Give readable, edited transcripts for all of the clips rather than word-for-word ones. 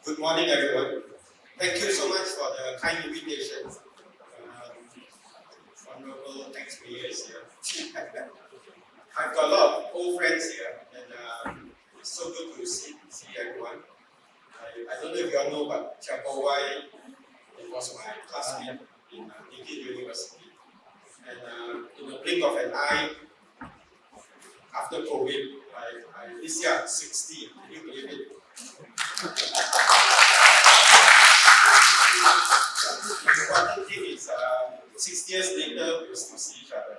Good morning, everyone. Thank you so much for the kind invitation. Honorable taxpayers here. I've got a lot of old friends here, and it's so good to see everyone. I don't know if you all know, but Wai, it was my classmate in Deakin University. And in the blink of an eye, after COVID, this year I'm 60. Can you believe it? The important thing is, 6 years later, we'll still see each other.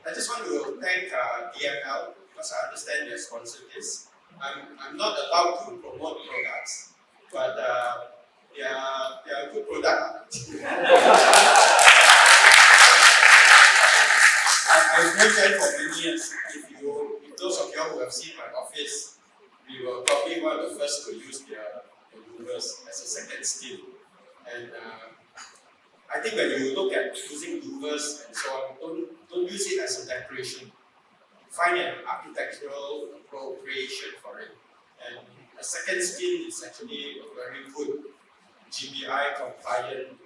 I just want to thank DML because I understand they sponsored this. I'm not allowed to promote products, but they are a good product. I've known them for many years. If those of you who have seen my office, we were probably one of the first to use their louvers as a second skill. And I think when you look at using louvers and so on, don't use it as a decoration. Find an architectural appropriation for it. And a second skin is actually a very good GBI compliant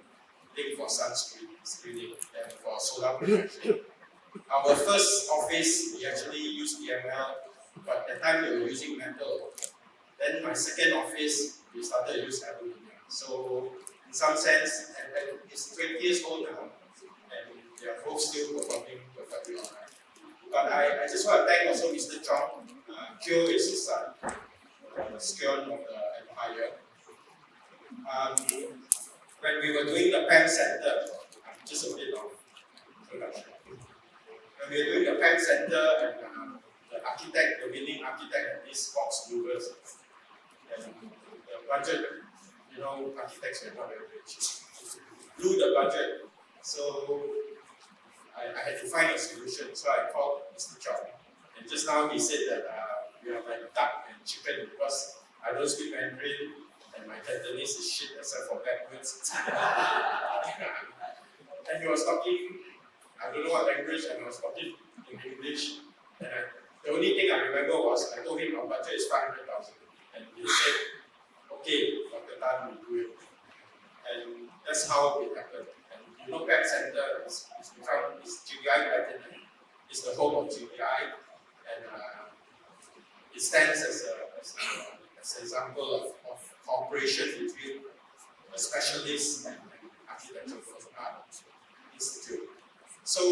thing for screening and for solar protection. Our first office, we actually used EML, but at the time we were using metal. Then my second office, we started to use aluminum. So in some sense, and it's 20 years old now, and they are both still performing perfectly all right. But I just want to thank also Mr. Chong. Kyo is his son, Skyon of the Empire. When we were doing the PAM Center, just a bit of introduction. When we were doing the PAM Center, and the architect, the winning architect, had these box louvers, and the budget, architects were not very rich. Blew the budget, so I had to find a solution. So I called Mr. Chong, and just now he said that we are like duck and chicken because I don't speak Mandarin and my Cantonese is shit except for backwards. And he was talking, I don't know what language, and I was talking in English. And the only thing I remember was I told him our budget is 500,000, and he said, "Okay, Dr. Tan, we do it." And that's how it happened. And PAM Center is GBI Platinum. It's the home of GBI, and it stands as an example of cooperation between a specialist and architecture institute. So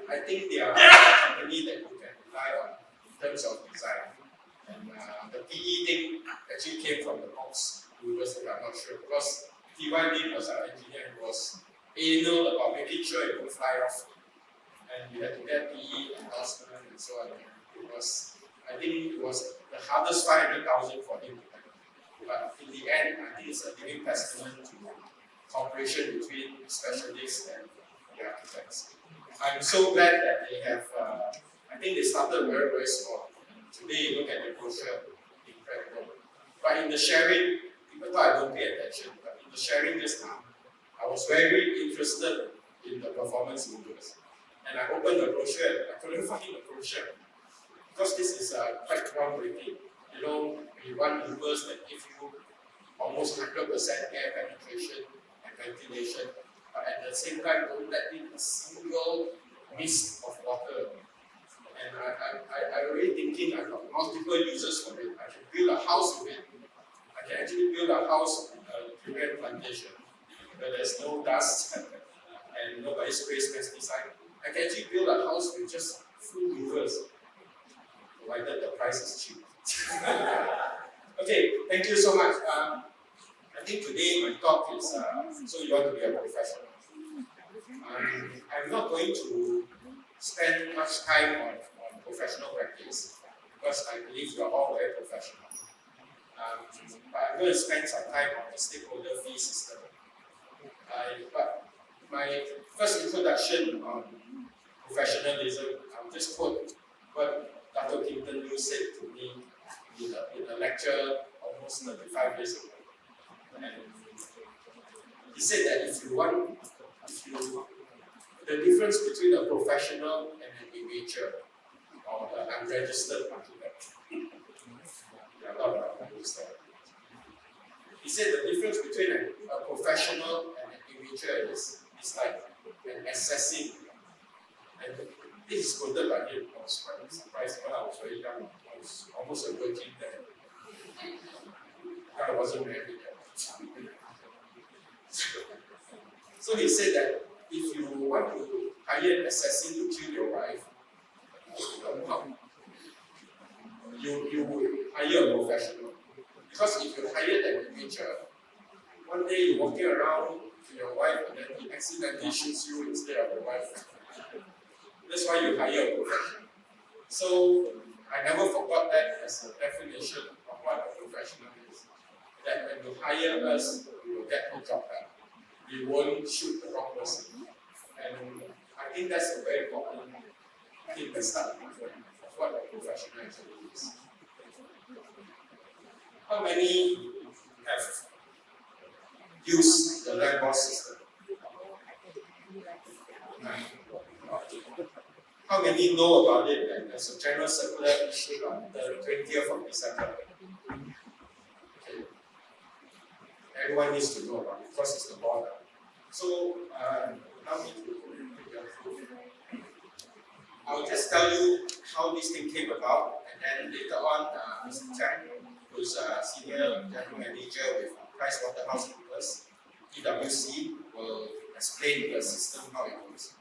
I think they are a company that you can rely on in terms of design. And the PE thing actually came from the box university, I'm not sure, because T.Y. Lim was our engineer and was anal about making sure it would fly off. And we had to get PE endorsement and so on. I think it was the hardest 500,000 for him to get. But in the end, I think it's a living testament to cooperation between specialists and the architects. I'm so glad that they have, I think they started very, very small. Today, look at the brochure, incredible. But in the sharing, people thought I don't pay attention, but in the sharing just now, I was very interested in the performance louvers. And I opened the brochure and I couldn't find the brochure. Because this is quite groundbreaking. We want louvers that give you almost 100% air penetration and ventilation, but at the same time, don't let in a single mist of water. And I'm really thinking I've got multiple uses for it. I can build a house with it. I can actually build a house in a durian plantation where there's no dust and nobody sprays pesticide. I can actually build a house with just full louvers, provided the price is cheap. Okay, thank you so much. I think today my talk is, so you want to be a professional. I'm not going to spend much time on professional practice because I believe you are all very professional. But I'm going to spend some time on the stakeholder fee system. But my first introduction on professionalism, I'll just quote what Dr. Kimpton Liu said to me in a lecture almost 35 years ago. And he said that the difference between a professional and an amateur or an unregistered architect, there are a lot of said the difference between a professional and an amateur is like an assessing. And this is quoted by him. I was quite surprised when I was very young. I was almost a virgin then. I wasn't married yet. So he said that if you want to hire an assassin to kill your wife, you would hire a professional. Because if you hire an amateur, one day you're walking around to your wife and then he accidentally shoots you instead of your wife. That's why you hire a professional. So I never forgot that as a definition of what a professional is. That when you hire us, you will get the job done. We won't shoot the wrong person. And I think that's a very important thing to start with of what a professional actually is. How many have used the LAM-BOS system? How many know about it? And there's a general circular issued on the 20th of December. Okay. Everyone needs to know about it because it's the law. So, allow me to I'll just tell you how this thing came about, and then later on, Mr. Chang, who's a senior general manager with PricewaterhouseCoopers, PwC, will explain the system, how it works.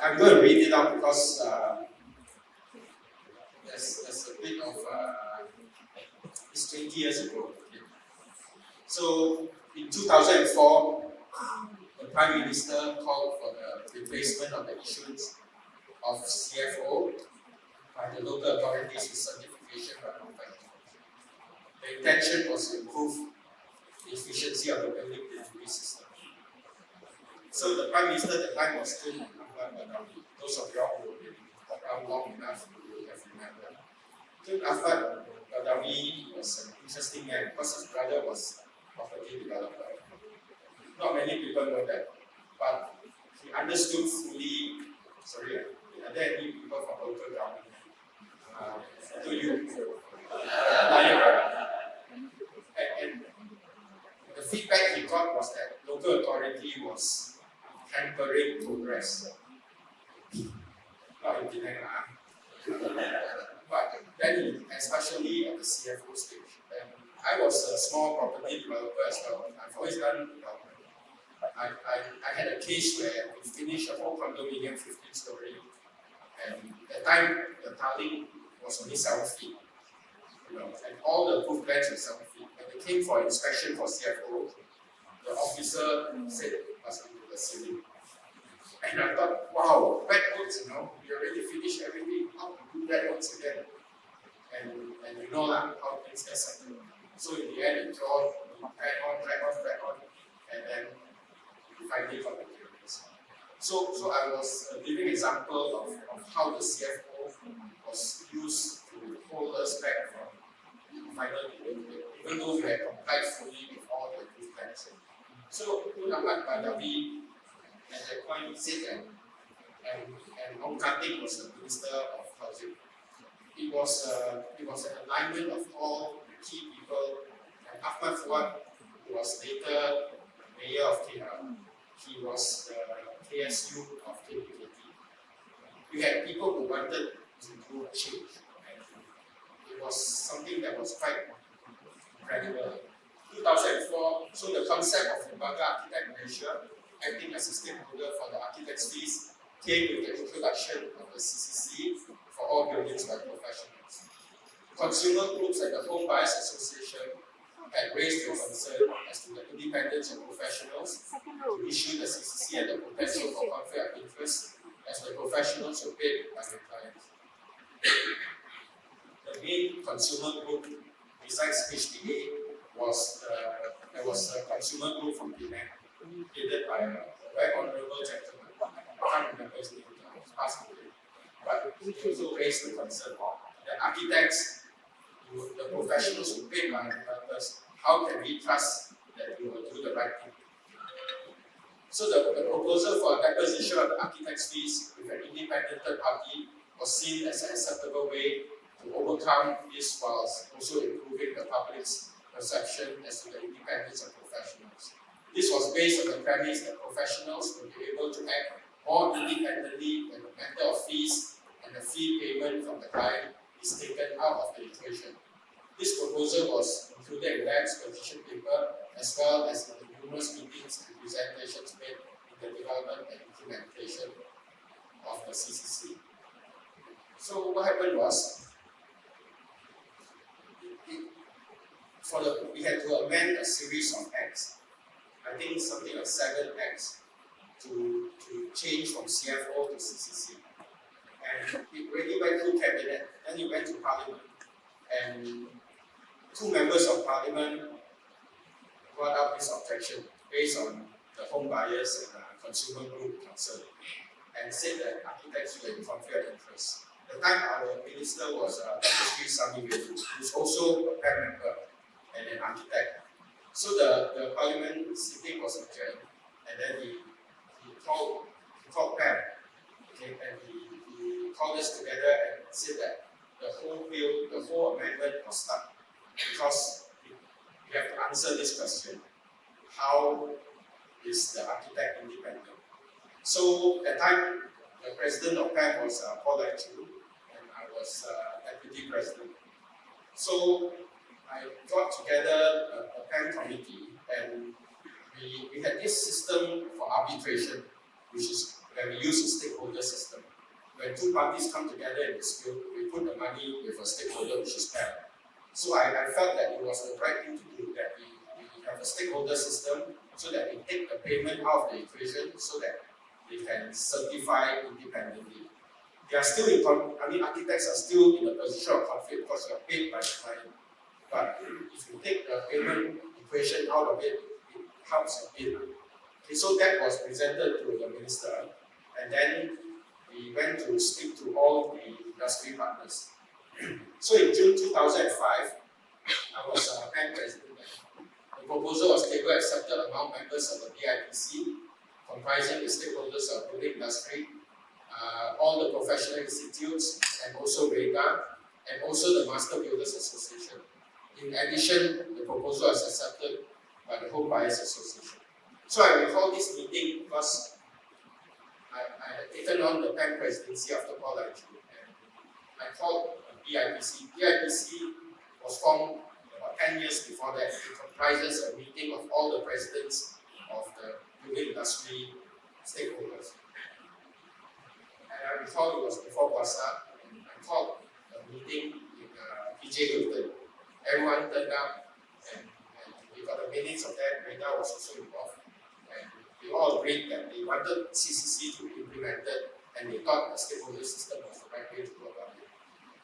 I'm going to read it out because there's a bit of it's 20 years ago. Okay. So in 2004, the Prime Minister called for the replacement of the issuance of CFO by the local authorities with certification by professionals. The intention was to improve the efficiency of the building delivery system. So the Prime Minister at the time was still those of you who have been around long enough will have remembered. Tun Ahmad Badawi was an interesting man because his brother was a property developer. Not many people know that, but he understood fully. Sorry, are there any people from local government? To you, and the feedback he got was that local authority was hampering progress. Not in Penang, but then especially at the CFO stage. And I was a small property developer as well. I've always done development. I had a case where we finished a whole condominium 15-story, and at the time the tiling was only 7 feet. And all the roof plans were 7 feet. When they came for inspection for CFO, the officer said it must be the ceiling. And I thought, wow, bad works, we already finished everything. How to do bad works again? And you know how things get settled. So in the end, it drag on, and then we finally got the clearance. So I was a living example of how the CFO was used to hold us back from final delivery, even though we had complied fully with all the roof plans. So Tun Ahmad Badawi at that point said that, and Ong Katik was the Minister of Housing. It was an alignment of all the key people, and Ahmad Fuad, who was later Mayor of KL, he was the KSU of KPKT. We had people who wanted to do change, and it was something that was quite incredible. 2004, so the concept of Lembaga Architect Malaysia acting as a stakeholder for the architect's fees came with the introduction of the CCC for all buildings by professionals. Consumer groups and the Home Buyers Association had raised their concern as to the independence of professionals to issue the CCC and the potential for conflict of interest as the professionals were paid by their clients. The main consumer group, besides HDA, there was a consumer group from Penang, headed by a very honorable gentleman. I can't remember his name, he was passed away. But he also raised the concern that architects, the professionals who pay by developers, how can we trust that we will do the right thing? So the proposal for a deposition of the architect's fees with an independent third party was seen as an acceptable way to overcome this whilst also improving the public's perception as to the independence of professionals. This was based on the premise that professionals will be able to act more independently when the matter of fees and the fee payment from the client is taken out of the equation. This proposal was included in LAM's position paper as well as in the numerous meetings and presentations made in the development and implementation of the CCC. So what happened was, we had to amend a series of acts. I think something like 7 acts to change from CFO to CCC. And it really went through cabinet, then it went to parliament. And 2 members of parliament brought up this objection based on the home buyers and consumer group concern, and said that architects were in conflict of interest. At the time, our minister was Dr. Sami Vedu, who is also a PAM member and an architect. So the parliament sitting was adjourned, and then he called PAM, okay, and he called us together and said that the whole bill, the whole amendment was stuck because we have to answer this question: how is the architect independent? So at the time, the president of PAM was Paul Chu, and I was deputy president. So I got together a PAM committee, and we had this system for arbitration, which is where we use a stakeholder system. When 2 parties come together in dispute, we put the money with a stakeholder, which is PAM. So I felt that it was the right thing to do, that we have a stakeholder system so that we take the payment out of the equation so that they can certify independently. They are still architects are still in a position of conflict because they are paid by the client. But if you take the payment equation out of it, it helps a bit. Okay, so that was presented to the minister, and then we went to speak to all the industry partners. So in June 2005, I was PAM president. The proposal was tabled and accepted among members of the BIPC, comprising the stakeholders of the building industry, all the professional institutes, and also REGA, and also the Master Builders Association. In addition, the proposal was accepted by the Home Buyers Association. So I recall this meeting because I had taken on the PAM presidency after Paul Chu, and I called BIPC. BIPC was formed about 10 years before that. It comprises a meeting of all the presidents of the building industry stakeholders. And I recall it was before Puasa, and I called a meeting in PJ Hilton. Everyone turned up, and we got the minutes of that. Rita was also involved, and they all agreed that they wanted CCC to be implemented, and they thought the stakeholder system was the right way to go about it.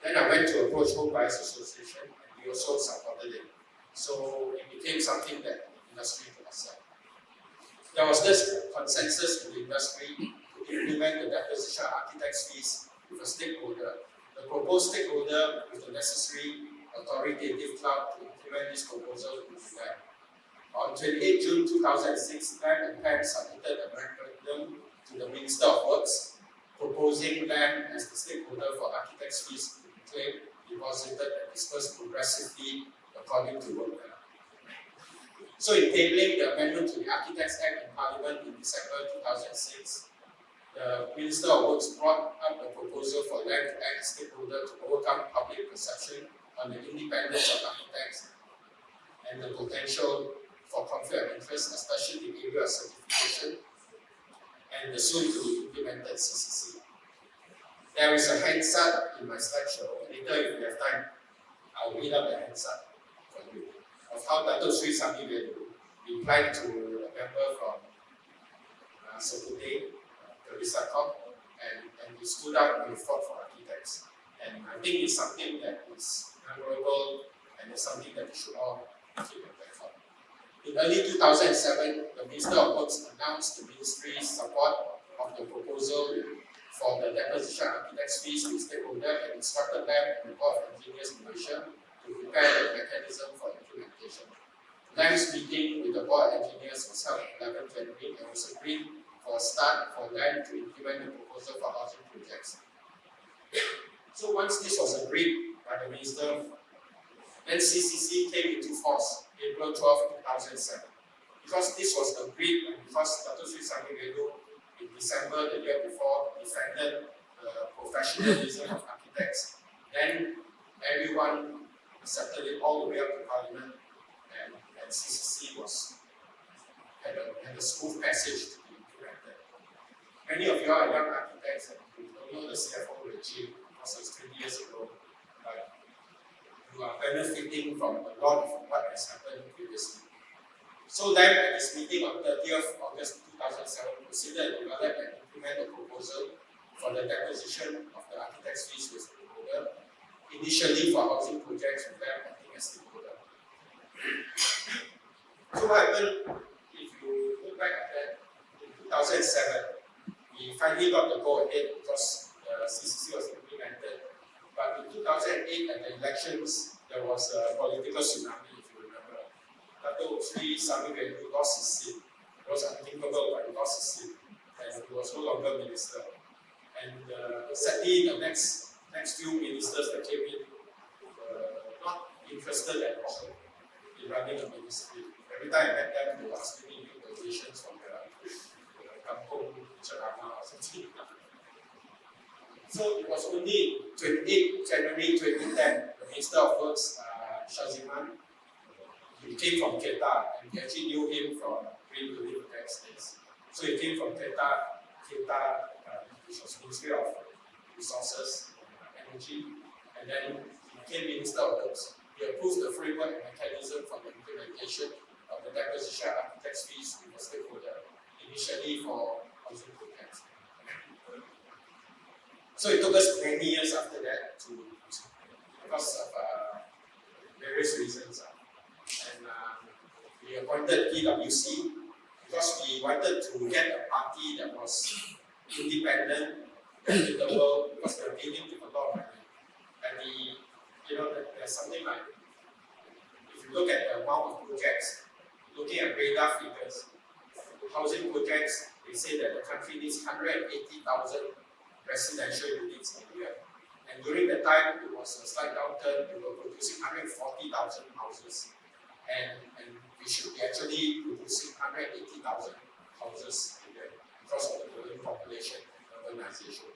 Then I went to approach Home Buyers Association, and we also supported it. So it became something that the industry could accept. There was this consensus in the industry to implement the deposition architect's fees with a stakeholder. The proposed stakeholder with the necessary authoritative clout to implement this proposal would be LAM. On 28 June 2006, LAM and PAM submitted a memorandum to the Minister of Works, proposing LAM as the stakeholder for architects' fees to be claimed, deposited, and dispersed progressively according to work plan. So in tabling the amendment to the Architects Act in Parliament in December 2006, the Minister of Works brought up a proposal for LAM to act as stakeholder to overcome public perception on the independence of architects and the potential for conflict of interest, especially in the area of certification and the soon-to-be implemented CCC. There is a Hansard in my slideshow. Later, if we have time, I'll read up the Hansard for you of how Dato Sri Sami Vedu replied to a member from Sepute, Teresa Kong, and he stood up and fought for architects. And I think it's something that is memorable, and it's something that we should all keep in record. In early 2007, the Minister of Works announced the Ministry's support of the proposal for the deposition architect's fees to stakeholder and instructed LAM and the Board of Engineers Malaysia to prepare the mechanism for implementation. LAM's meeting with the Board of Engineers was held on 11 January and was agreed for a start for LAM to implement the proposal for housing projects. So once this was agreed by the Minister Then CCC came into force April 12, 2007. Because this was agreed and because Dato Sri Sami Velu in December the year before defended the professionalism of architects, then everyone accepted it all the way up to Parliament, and CCC had a smooth passage to be implemented. Many of you are young architects and you don't know the CFO regime because it's 20 years ago, but you are benefiting from a lot of what has happened previously. So then at this meeting on 30th August 2007, proceeded and develop and implement a proposal for the deposition of the architect's fees with stakeholder, initially for housing projects with them acting as stakeholder. So what happened, if you look back at that, in 2007, we finally got the go ahead because the CCC was implemented. But in 2008 at the elections, there was a political tsunami, if you remember. Dato Sri Sami Velu lost his seat. It was unthinkable, but he lost his seat. And he was no longer minister. And sadly, the next few ministers that came in were not interested at all in running a ministry. Every time I met them, they were asking me positions from the kampong ceramah or something. So it was only 28 January 2010, the Minister of Works, Shaziman, he came from Kedah, and we actually knew him from Green Building Tax days. So he came from Kedah, which was Ministry of Resources and Energy, and then he became Minister of Works. He approved the framework and mechanism for the implementation of the deposition architect's fees with the stakeholder, initially for housing projects. So it took us many years after that because of various reasons. And we appointed PwC because we wanted to get a party that was independent, reputable, because they were dealing with a lot of money. And there's something like, if you look at the amount of projects, looking at radar figures, housing projects, they say that the country needs 180,000 residential units a year. And during the time, it was a slight downturn, we were producing 140,000 houses. And we should be actually producing 180,000 houses a year because of the growing population and urbanization.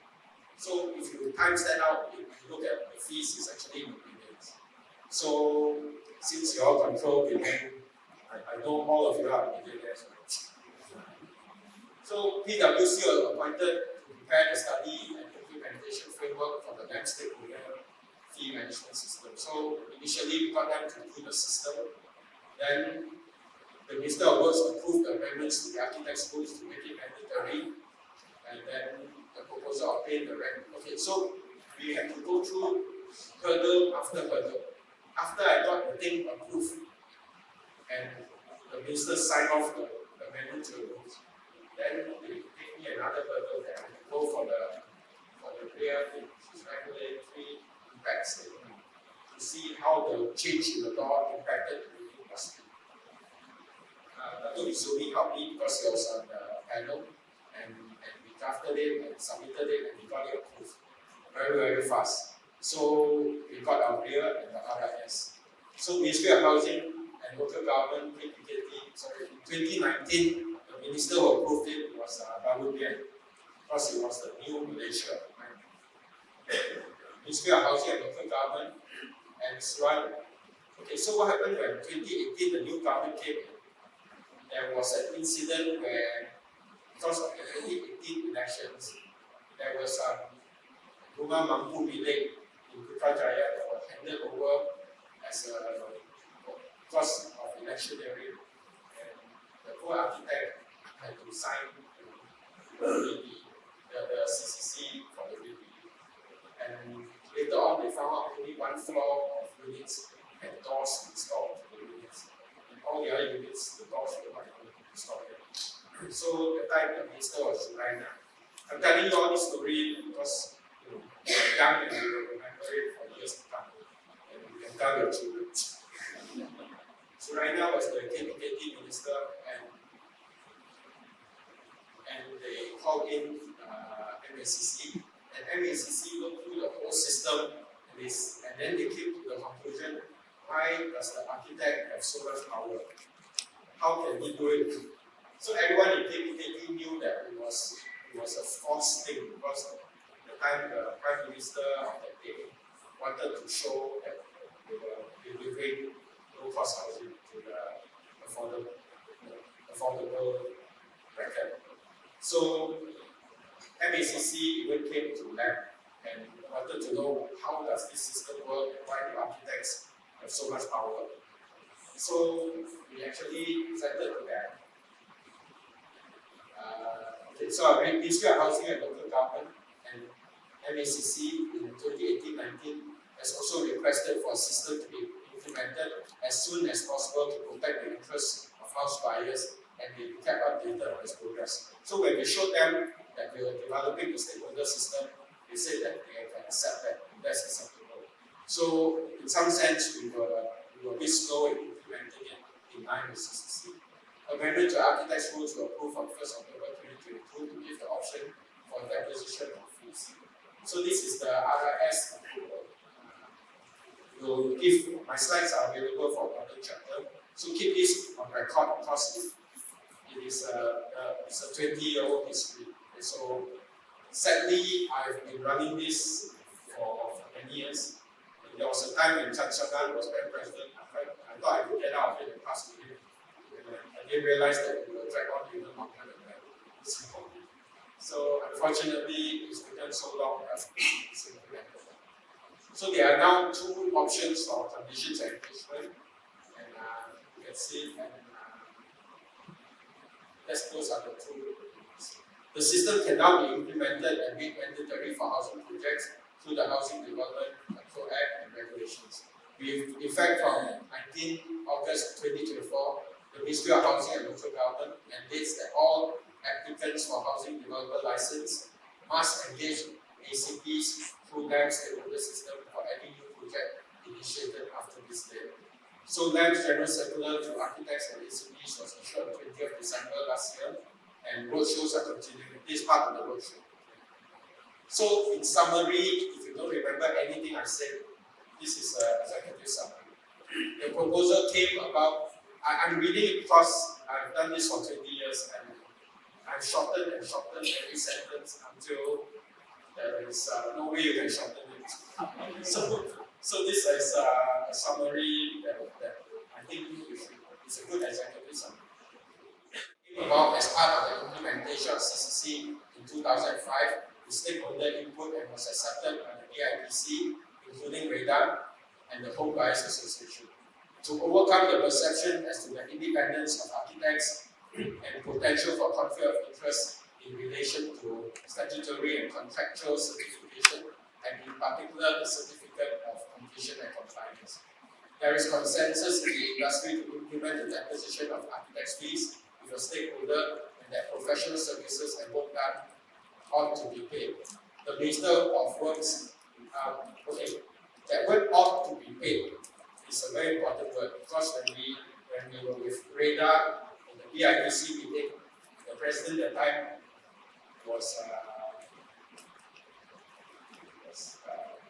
So if you times that out, if you look at the fees, it's actually in the billions. So since you all control billion, I know all of you are millionaires. So PwC was appointed to prepare the study and implementation framework for the LAM stakeholder fee management system. So initially we got them to do the system. Then the Minister of Works approved the amendments to the architect's rules to make it mandatory. And then the proposal obtained the rank. Okay, so we had to go through hurdle after hurdle. After I got the thing approved and the minister signed off the amendment to the rules, then they gave me another hurdle that I had to go for the real regulatory impact statement to see how the change in the law impacted the building industry. Dato' Izumi helped me because he was on the panel, and we drafted it and submitted it and we got it approved very, very fast. So we got our real and the RIS. So Ministry of Housing and Local Government, sorry, in 2019, the minister who approved it was Balubian, because it was the new Malaysia. Ministry of Housing and Local Government and Suran. Okay, so what happened when 2018 the new government came in? There was an incident where, because of the 2018 elections, there was rumah mampu bilik in Putrajaya that was handed over as a because of electioneering, and the poor architect had to sign the CCC for the BB. And later on, they found out only one floor of units had doors installed to the units. And all the other units, the doors were not installed yet. So the time the minister was Suraina. I'm telling you all this story because we are young and we will remember it for years to come. And we can tell your children. Suraina was the KPKT minister, and they called in MACC, and MACC looked through the whole system, and then they came to the conclusion why does the architect have so much power? How can he do it? So everyone in KPKT knew that it was a false thing because the time the Prime Minister of that day wanted to show that they were delivering low-cost housing to the affordable bracket. So MACC even came to LAM and wanted to know how does this system work and why do architects have so much power. So we actually presented to them. Okay, so Ministry of Housing and Local Government and MACC in 2018-19 has also requested for a system to be implemented as soon as possible to protect the interests of house buyers, and they kept updated on its progress. So when we showed them that we were developing the stakeholder system, they said that they can accept that, and that's acceptable. So in some sense, we were a bit slow in implementing it in line with CCC. Amendment to Architects Rules were approved on 1st October 2022 to give the option for the acquisition of fees. So this is the RIS approval. We'll give, my slides are available for another chapter. So keep this on record because it is it's a 20-year-old history. Okay, so sadly, I've been running this for many years. And there was a time when Chan Shangan was then president. I thought I could get out of it and pass to him. I didn't realize that it will drag on even longer than that. So unfortunately, it's taken so long that it's implemented. So there are now two options for conditions and engagement, and you can see, and those are the two. The system can now be implemented and made mandatory for housing projects through the Housing Development Control Act and regulations. With effect from 19 August 2024, the Ministry of Housing and Local Government mandates that all applicants for housing developer license must engage ACPs through LAM's stakeholder system for any new project initiated after this date. So LAM's general circular to architects and ACPs was issued on 20th December last year, and roadshows are continuing. This is part of the roadshow. So in summary, if you don't remember anything I said, this is an executive summary. The proposal came about. I'm reading it because I've done this for 20 years and I've shortened and shortened every sentence until there is no way you can shorten it. So this is a summary that I think it's a good executive summary. It came about as part of the implementation of CCC in 2005, the stakeholder input and was accepted by the AIPC, including REDA and the Home Buyers Association. To overcome the perception as to the independence of architects and potential for conflict of interest in relation to statutory and contractual certification, and in particular the certificate of completion and compliance. There is consensus in the industry to implement the deposition of architects' fees with a stakeholder, and that professional services and work done ought to be paid. The Minister of Works, that word ought to be paid is a very important word because when we were with REDA in the BIPC meeting, the president at the time was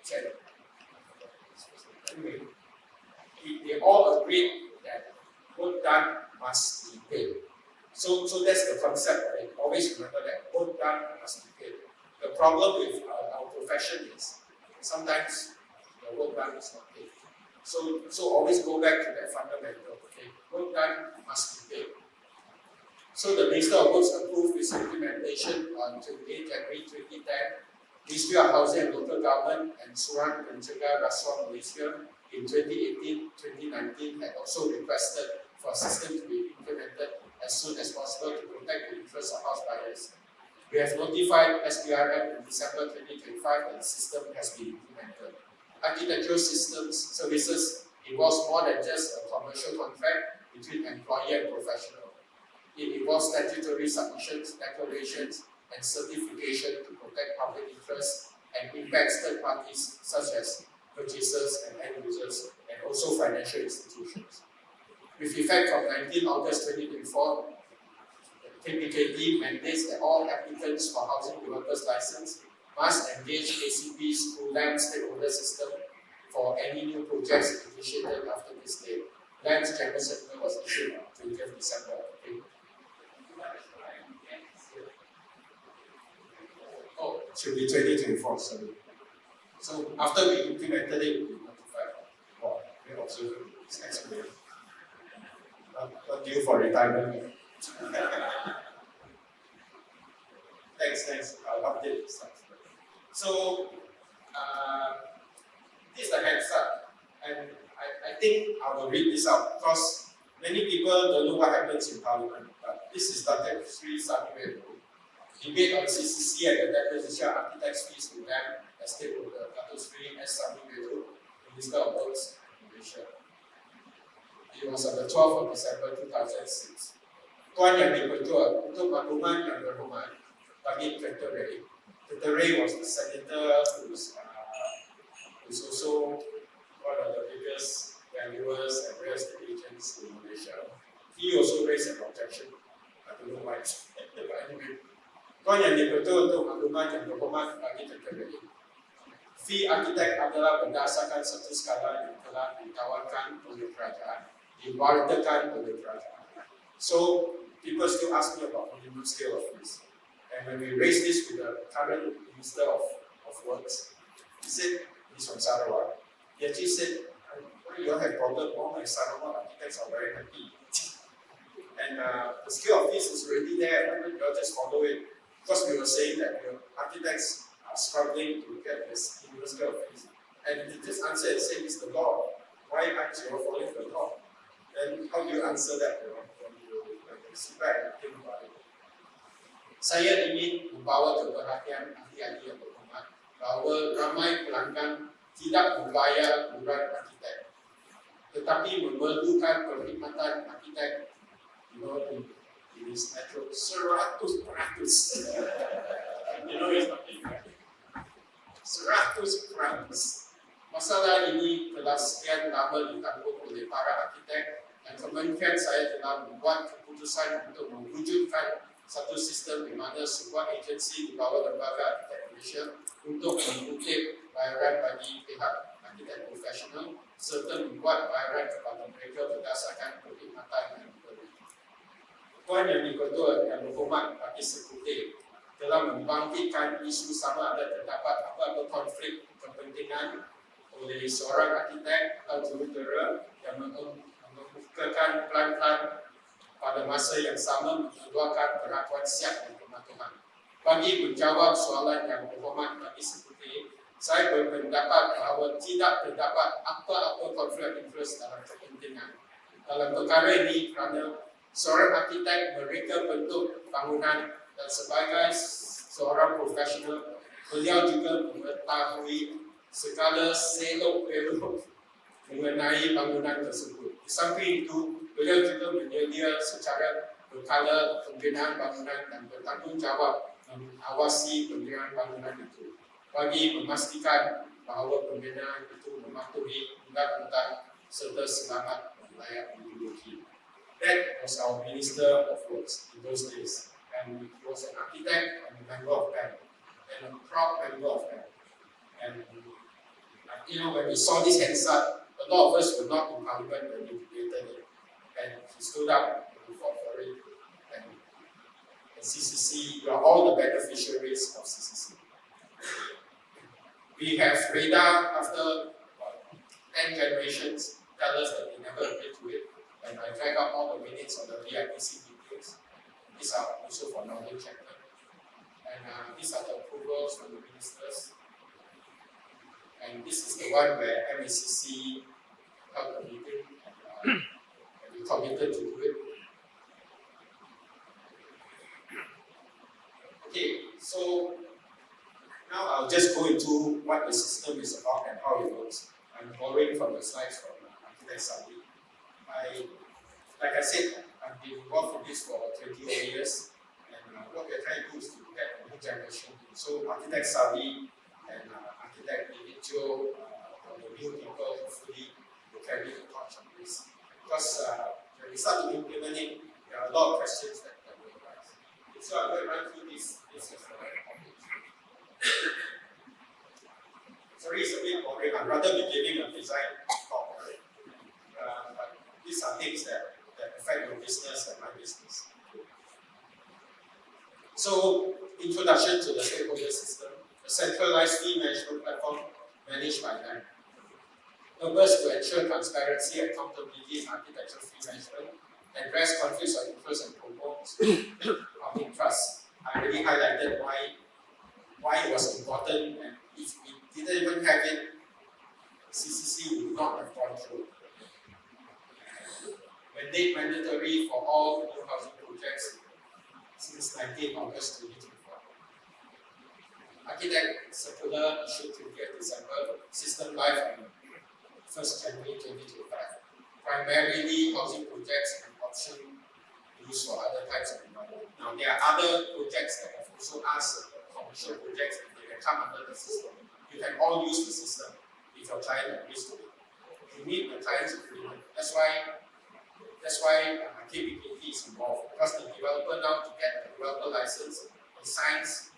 Chen. Anyway, they all agreed that work done must be paid. So that's the concept, right? Always remember that work done must be paid. The problem with our profession is sometimes the work done is not paid. So always go back to that fundamental, okay? Work done must be paid. So the Minister of Works approved its implementation on 28 January 2010. Ministry of Housing and Local Government and Suruhan Pencegah Rasuah Malaysia in 2018-2019 had also requested for a system to be implemented as soon as possible to protect the interests of house buyers. We have notified SPRM in December 2025 that the system has been implemented. Architectural systems services involves more than just a commercial contract between employer and professional. It involves statutory submissions, declarations, and certification to protect public interests and impacts third parties such as purchasers and end users, and also financial institutions. With effect from 19 August 2024, KPKT mandates that all applicants for housing developers license must engage ACPs through LAM stakeholder system for any new projects initiated after LAM's general circular was issued on 20th December. Okay. Oh, it should be 2024, sorry. So after we implemented it, we notified. Wow, we observed it's expired. Not due for retirement. Thanks. I'll update this stuff. So, this is the heads up. And I think I will read this out because many people don't know what happens in Parliament. But this is Dr. Sri Samuel. Debate on CCC and the deposition architects fees to them as stakeholder. Dr. Sri S. Samuel, Minister of Works, Malaysia. It was on the 12th of December 2006. Tuan yang dipertua untuk makluman yang berhormat bagi Dr. Ray. Dr. Ray was the senator who's also one of the biggest valuers and real estate agents in Malaysia. He also raised an objection. I don't know why. But anyway, Tuan yang dipertua untuk makluman yang berhormat bagi Dr. Ray. Fee arkitek adalah berdasarkan satu skala yang telah ditawarkan oleh kerajaan. Diwartakan oleh kerajaan. So people still ask me about minimum scale of fees. And when we raised this with the current Minister of Works, he said, he's from Sarawak. He actually said, why you all have problem? All my Sarawak architects are very happy. And the scale of fees is already there. Why don't you all just follow it? Because we were saying that architects are struggling to get this minimum scale of fees. And he just answered and said, it's the law. Why aren't you all following the law? Then how do you answer that? When you sit back and think about it. Saya ingin membawa keperhatian ahli-ahli yang berhormat bahawa ramai pelanggan tidak membayar iuran arkitek, tetapi memerlukan perkhidmatan arkitek, in his natural 100%. It's nothing, right? 100%. Masalah ini telah sekian lama ditanggung oleh para arkitek dan kementerian saya telah membuat keputusan untuk mewujudkan satu sistem di mana sebuah agensi di bawah lembaga arkitek Malaysia untuk mengutip bayaran bagi pihak arkitek profesional serta membuat bayaran kepada mereka berdasarkan perkhidmatan yang diberi. Tuan yang dipertua dan berhormat bagi sekutu telah membangkitkan isu sama ada terdapat apa-apa konflik kepentingan oleh seorang arkitek atau jurutera yang mengemukakan pelan-pelan pada masa yang sama mengeluarkan perlakuan siap dan kematuhan. Bagi menjawab soalan yang berhormat bagi sekutu, saya berpendapat bahawa tidak terdapat apa-apa konflik interest dalam kepentingan. Dalam perkara ini kerana seorang arkitek mereka bentuk bangunan dan sebagai seorang profesional, beliau juga mengetahui segala selok-belok mengenai bangunan tersebut. Di samping itu, beliau juga menyedia secara berkala pembinaan bangunan dan bertanggungjawab mengawasi pembinaan bangunan itu bagi memastikan bahawa pembinaan itu mematuhi undang-undang serta selamat dan layak dihidupi. That was our Minister of Works in those days, and he was an architect and a member of LAM, and a proud member of LAM. And when we saw this hands up, a lot of us were not in Parliament when we debated it, and he stood up and fought for it. And CCC, you are all the beneficiaries of CCC. We have radar after 10 generations tell us that they never agreed to it, and I drag up all the minutes of the VIPC meetings. These are also for knowledge checker, and these are the approvals from the ministers. And this is the one where MACC held a meeting and we committed to do it. Okay, so now I'll just go into what the system is about and how it works. I'm borrowing from the slides from Architect Sabi. Like I said, I've been involved in this for 20 years, and what we're trying to do is to get a new generation. So Architect Sabi and Architect Joe, the new people, hopefully will carry the torch on this. Because when we start to implement it, there are a lot of questions that will arise. So I'm going to run through this as well. Sorry, it's a bit boring. I'd rather be giving a design talk, right? But these things that affect your business and my business. So, introduction to the stakeholder system, a centralized fee management platform managed by LAM. Purpose to ensure transparency, accountability in architectural fee management, address conflicts of interest and promote public trust. I already highlighted why it was important, and if we didn't even have it, CCC would not have gone through. Mandate mandatory for all new housing projects since 19 August 2024. Architect circular issued 20th December, system live on 1st January 2025. Primarily housing projects and option used for other types of development. Now there are other projects that have also asked commercial projects if they can come under the system. You can all use the system if your client agrees to it. You need the client's agreement. That's why KPKT is involved, because the developer now, to get the developer license, he signs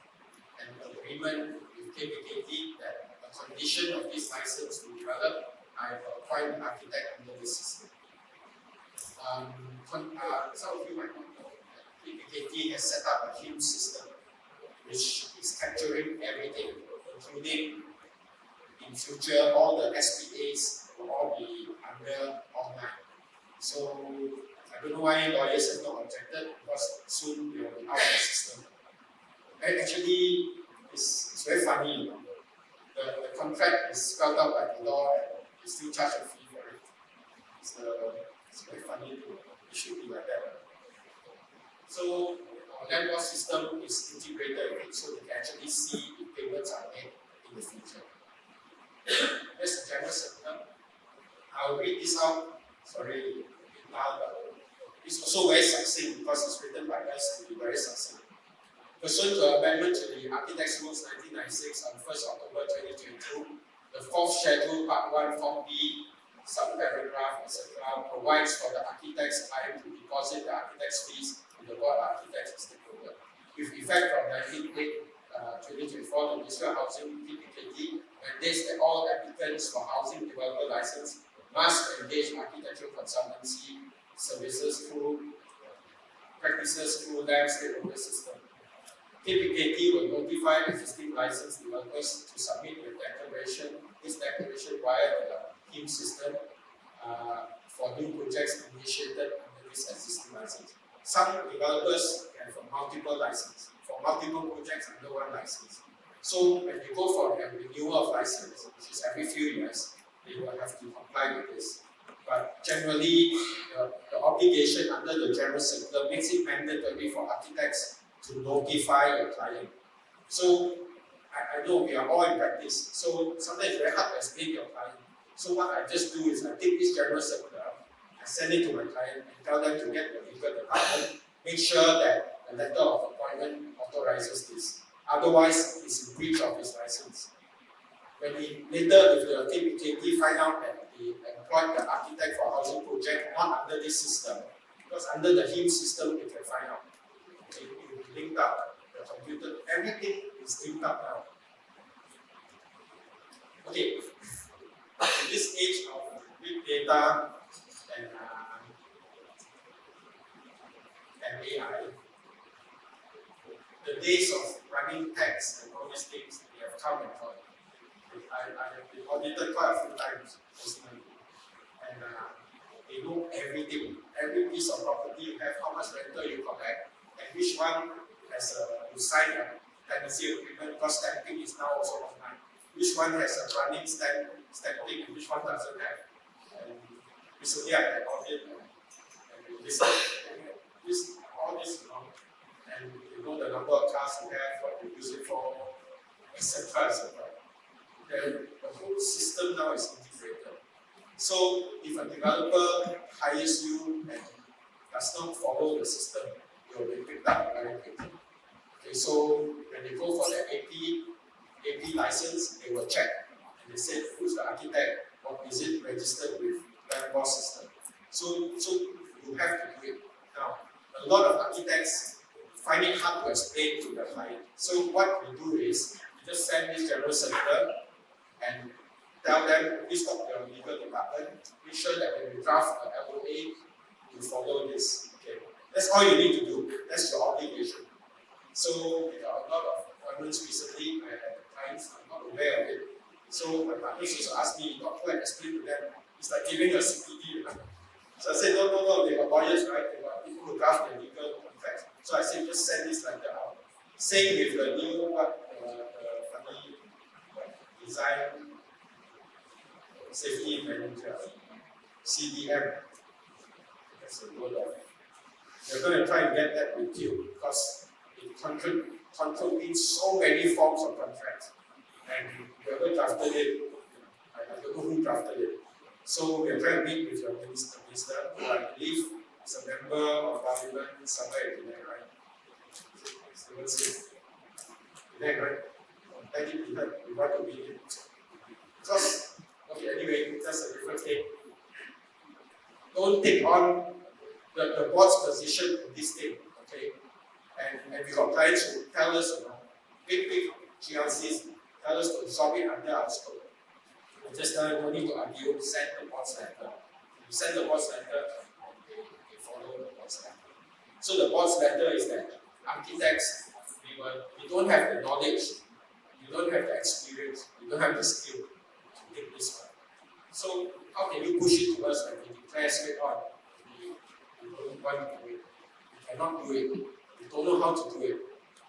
an agreement with KPKT that a condition of this license to develop, I appoint an architect under this system. Some of you might not know that KPKT has set up a huge system which is capturing everything, including in future all the SPAs will all be under online. So I don't know why lawyers have not objected, because soon we will be out of the system. And actually, it's very funny, you know. The contract is spelled out by the law, and you still charge a fee for it. It's very funny. It should be like that. So our LAM-BOS system is integrated with it, so they can actually see if payments are made in the future. That's the general setup. I'll read this out. Sorry, but it's also very succinct because it's written by us to be very succinct. Pursuant to amendment to the Architects Rules 1996 on 1st October 2022, the 4th Schedule, Part 1, Form B, subparagraph, etc., provides for the architect's client to deposit the architect's fees in the board architects and stakeholder. With effect from 19/8/2024, the Ministry of Housing (PPKT) mandates that all applicants for housing developer license must engage architectural consultancy services through practices through LAM stakeholder system. KPKT will notify existing licensed developers to submit this declaration via the HIM system for new projects initiated under this existing license. Some developers have multiple licenses for multiple projects under one license. So when you go for a renewal of license, which is every few years, they will have to comply with this. But generally, the obligation under the general circular makes it mandatory for architects to notify your client. So I know we are all in practice, so sometimes it's very hard to explain to your client. So what I just do is I take this general circular, I send it to my client and tell them to get the legal department, make sure that the letter of appointment authorizes this. Otherwise, it's in breach of his license. When later, if the KPKT find out that they employed the architect for a housing project not under this system, because under the HIM system, they can find out. Okay, it will be linked up, the computer, everything is linked up now. Okay, in this age of big data and AI, the days of running text and all these things, they have come and gone. I have been audited quite a few times personally, and they know everything. Every piece of property you have, how much rental you collect, and which one has you sign a tenancy agreement, because stamping is now also online. Which one has a running stamping and which one doesn't have. And recently I had audit and this all this, you know, and you know the number of cars you have, what you use it for, etc. etc. Then the whole system now is integrated. So if a developer hires you and does not follow the system, you will be picked up very quickly. Okay, so when they go for the AP license, they will check and they say who's the architect, or is it registered with LAM-BOS system. So you have to do it. Now, a lot of architects find it hard to explain to the client. So what we do is we just send this general circular and tell them, please talk to your legal department, make sure that when you draft a LOA, you follow this. Okay, that's all you need to do. That's your obligation. So there are a lot of appointments recently where at times I'm not aware of it. So my partners used to ask me, doctor, and explain to them, it's like giving a CPD. So I said, no, they got lawyers, right? They got people who draft their legal contracts. So I said, just send this letter out. Same with the new funny design safety manager, CDM. That's the word of it. We're going to try and get that repealed because it contravenes so many forms of contracts. And whoever drafted it, I don't know who drafted it. So we're trying to meet with your minister, who I believe is a member of parliament somewhere in there, right? There, right? Thank you, Peter. We want to meet him. Because, okay, anyway, that's a different thing. Don't take on the board's position in this thing, okay? And we got clients who tell us, big GLCs tell us to absorb it under our scope. We just tell them, no need to argue, send the board's letter. You send the board's letter, they follow the board's letter. So the board's letter is that architects, we don't have the knowledge, you don't have the experience, you don't have the skill to take this one. So how can you push it to us when we declare straight on? We don't want to do it. We cannot do it. We don't know how to do it.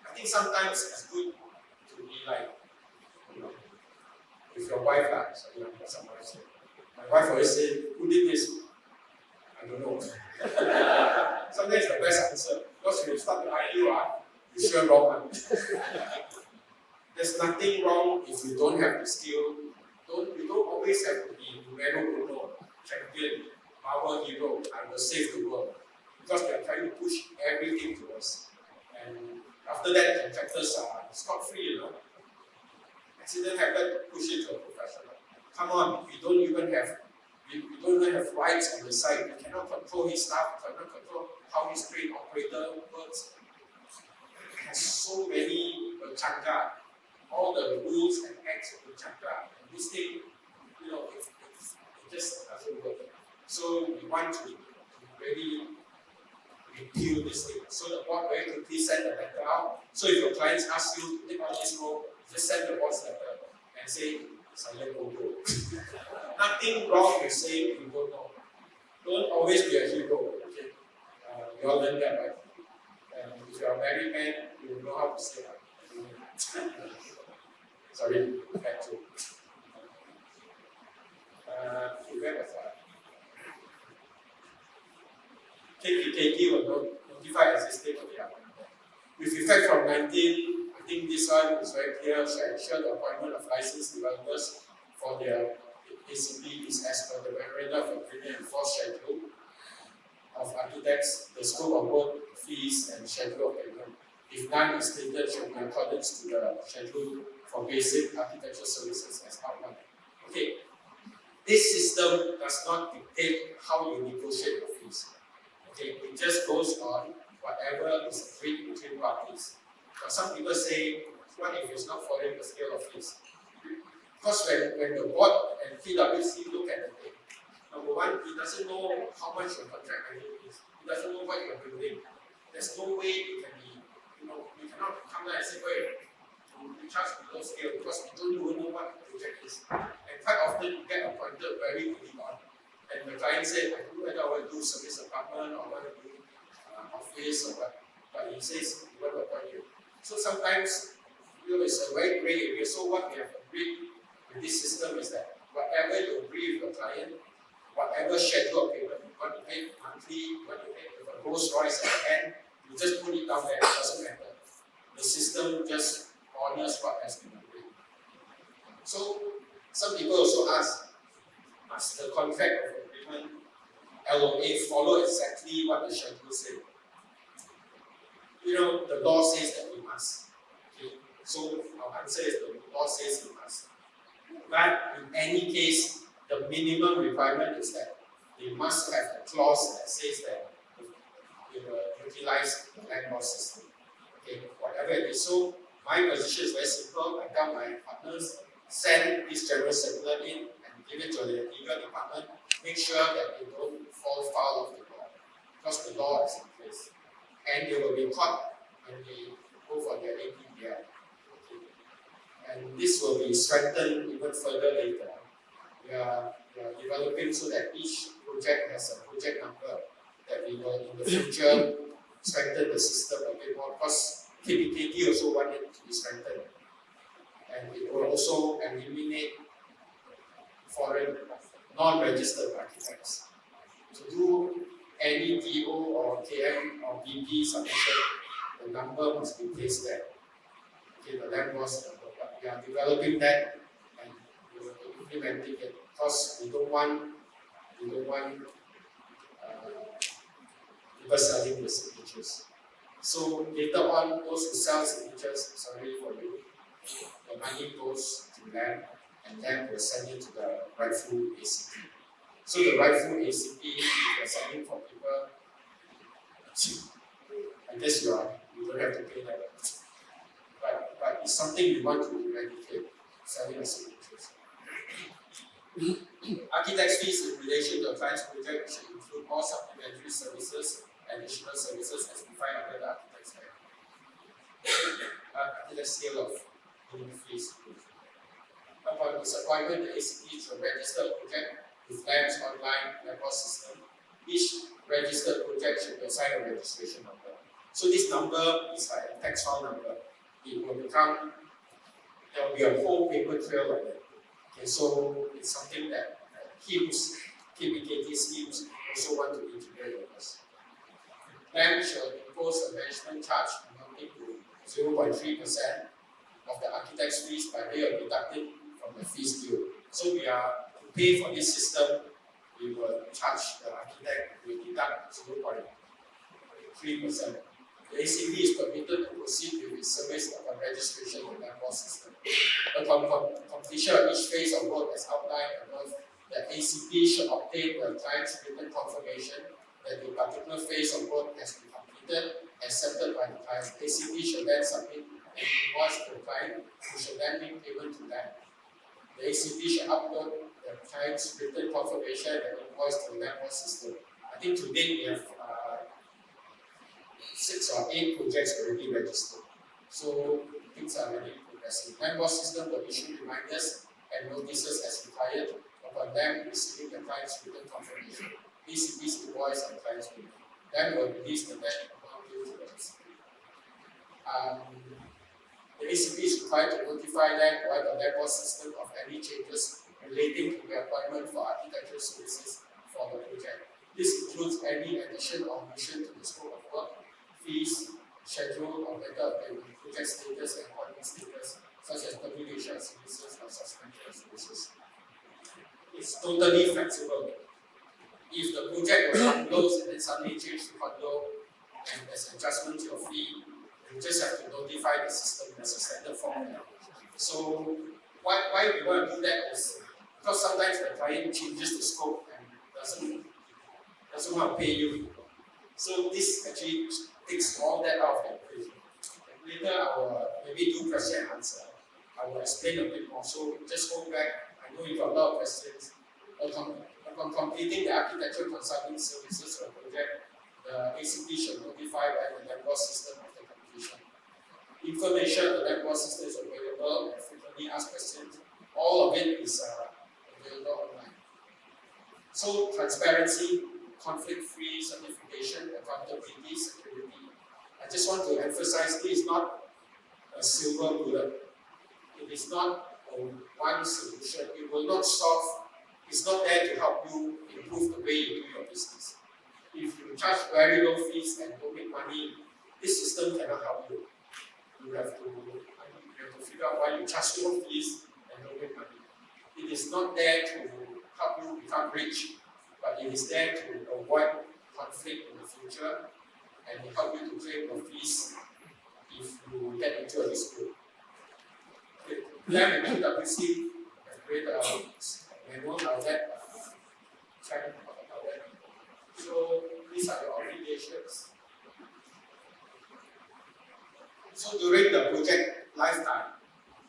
I think sometimes it's good to be like, with your wife, my wife always say, who did this? I don't know. Sometimes the best answer, because when you start to argue, you're sure wrong. There's nothing wrong if you don't have the skill. You don't always have to be numero champion, Marvel hero, I will save the world. Because they are trying to push everything to us. And after that, contractors are scot-free, Accident happened, push it to a professional. Come on, we don't even have rights on the site. We cannot control his staff, we cannot control how his crane operator works. It has so many changa, all the rules and acts of the changa. And this thing, it just doesn't work. So we want to really repeal this thing. So the board very quickly send the letter out. So if your clients ask you to take on this role, just send the board's letter and say, silent go. Nothing wrong with saying you don't know. Don't always be a hero, okay? We all learn that, right? If you are a married man, you will know how to say that. Sorry, back to. Where was that? KPKT will notify existing of the appointment. With effect from 19, I think this one is very clear, shall ensure the appointment of licensed developers for their ACP is as per the memorandum of agreement and force schedule of architects, the scope of work, fees, and schedule of payment. If none is stated, should be in accordance to the schedule for basic architectural services as outlined. Okay, this system does not dictate how you negotiate your fees. Okay, it just goes on whatever is agreed between parties. But some people say, what if it's not following the scale of fees? Because when the board and PwC look at the thing, number one, he doesn't know how much your contract value is. He doesn't know what you're building. There's no way it can be, you cannot come down and say, wait, we charge below scale because we don't even know what the project is. And quite often you get appointed very early on. And the client said, I don't know whether I want to do service apartment or I want to do office or what. But he says, he want to appoint you. So sometimes, it's a very gray area. So what we have agreed with this system is that whatever you agree with your client, whatever schedule of payment, you want to pay monthly, you want to pay with a Rolls Royce at the end, you just put it down there, it doesn't matter. The system just honors what has been agreed. So some people also ask, must the contract of agreement LOA follow exactly what the schedule says? The law says that we must. Okay? So our answer is the law says we must. But in any case, the minimum requirement is that they must have a clause that says that we will utilize the LAM-BOS system. Okay, whatever it is. So my position is very simple. I tell my partners, send this general circular in and give it to the legal department. Make sure that they don't fall foul of the law. because the law is in place. And they will be caught when they go for their APPL. Okay. And this will be strengthened even further later. We are developing so that each project has a project number that we will in the future strengthen the system a bit more, because KPKT also want it to be strengthened. And it will also eliminate foreign non-registered architects. To do any DO or KM or BP submission, the number must be placed there. Okay, the LAM-BOS number. But we are developing that and we will be implementing it, because we don't want people selling the signatures. So later on, those who sell signatures, sorry for you, the money goes to LAM, and LAM will send it to the rightful ACP. So the rightful ACP, if you're selling for people, I guess you don't have to pay that. But it's something we want to eradicate, selling of signatures. Architect's fees in relation to a client's project should include all supplementary services, additional services as defined under the Architect's Act. Architect's scale of minimum fees. Upon its appointment, the ACP should register a project with LAM's online LAM-BOS system. Each registered project should be assigned a registration number. So this number is like a text file number. It will become, there will be a whole paper trail like that. Okay, so it's something that KPKT schemes also want to integrate with us. LAM shall impose a management charge amounting to 0.3% of the architect's fees by way of deducting from the fees due. So we are to pay for this system, we will charge the architect, we deduct 0.3%. The ACP is permitted to proceed with its service upon registration of the LAM-BOS system. Upon completion of each phase of work as outlined above, the ACP should obtain the client's written confirmation that the particular phase of work has been completed, accepted by the client. The ACP should then submit an invoice to the client, who should then make payment to them. The ACP should upload the client's written confirmation and invoice to the LAM-BOS system. I think to date we have 6 or 8 projects already registered. So things are really progressing. LAM-BOS system will issue reminders and notices as required upon them receiving the client's written confirmation, ACP's invoice and client's payment. Then will release the net amount due to the ACP. The ACP is required to notify them via the LAM-BOS system of any changes relating to the appointment for architectural services for the project. This includes any addition or omission to the scope of work, fees, schedule or method of payment, project status and appointment status, such as termination of services or suspension of services. It's totally flexible. If the project was condos and then suddenly changed to condo and there's an adjustment to your fee, you just have to notify the system as a standard form. So why we want to do that is because sometimes the client changes the scope and doesn't want to pay you. So this actually takes all that out of the equation. Later I will maybe do question and answer. I will explain a bit more. So just hold back. I know you've got a lot of questions. Upon completing the architectural consulting services for the project, the ACP should notify by the LAM-BOS system of the completion. Information on the LAM-BOS system is available and frequently asked questions. All of it is available online. So transparency, conflict-free certification, accountability, security. I just want to emphasize this is not a silver bullet. It is not a one solution. It will not solve. It's not there to help you improve the way you do your business. If you charge very low fees and don't make money, this system cannot help you. You have to figure out why you charge low fees and don't make money. It is not there to help you become rich, but it is there to avoid conflict in the future and to help you to claim your fees if you get into a dispute. Okay. LAM and PwC have created a manual about that. So these are the obligations. So during the project lifetime,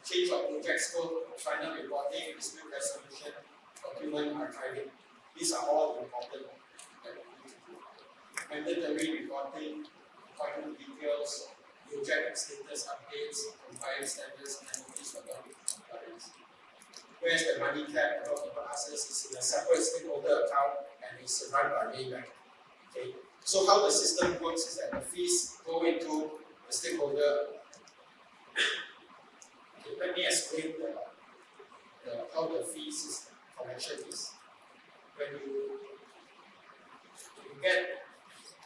change of project scope, final reporting, dispute resolution, document archiving. These are all important that we need to do. mandatory reporting, appointment details, project status updates, compliance standards, and notice for non-compliance. Where's the money cap? A lot of people ask us, it's in a separate stakeholder account and it's run by Maybank. Okay. So how the system works is that the fees go into the stakeholder. Okay, let me explain how the fees collection is. When you get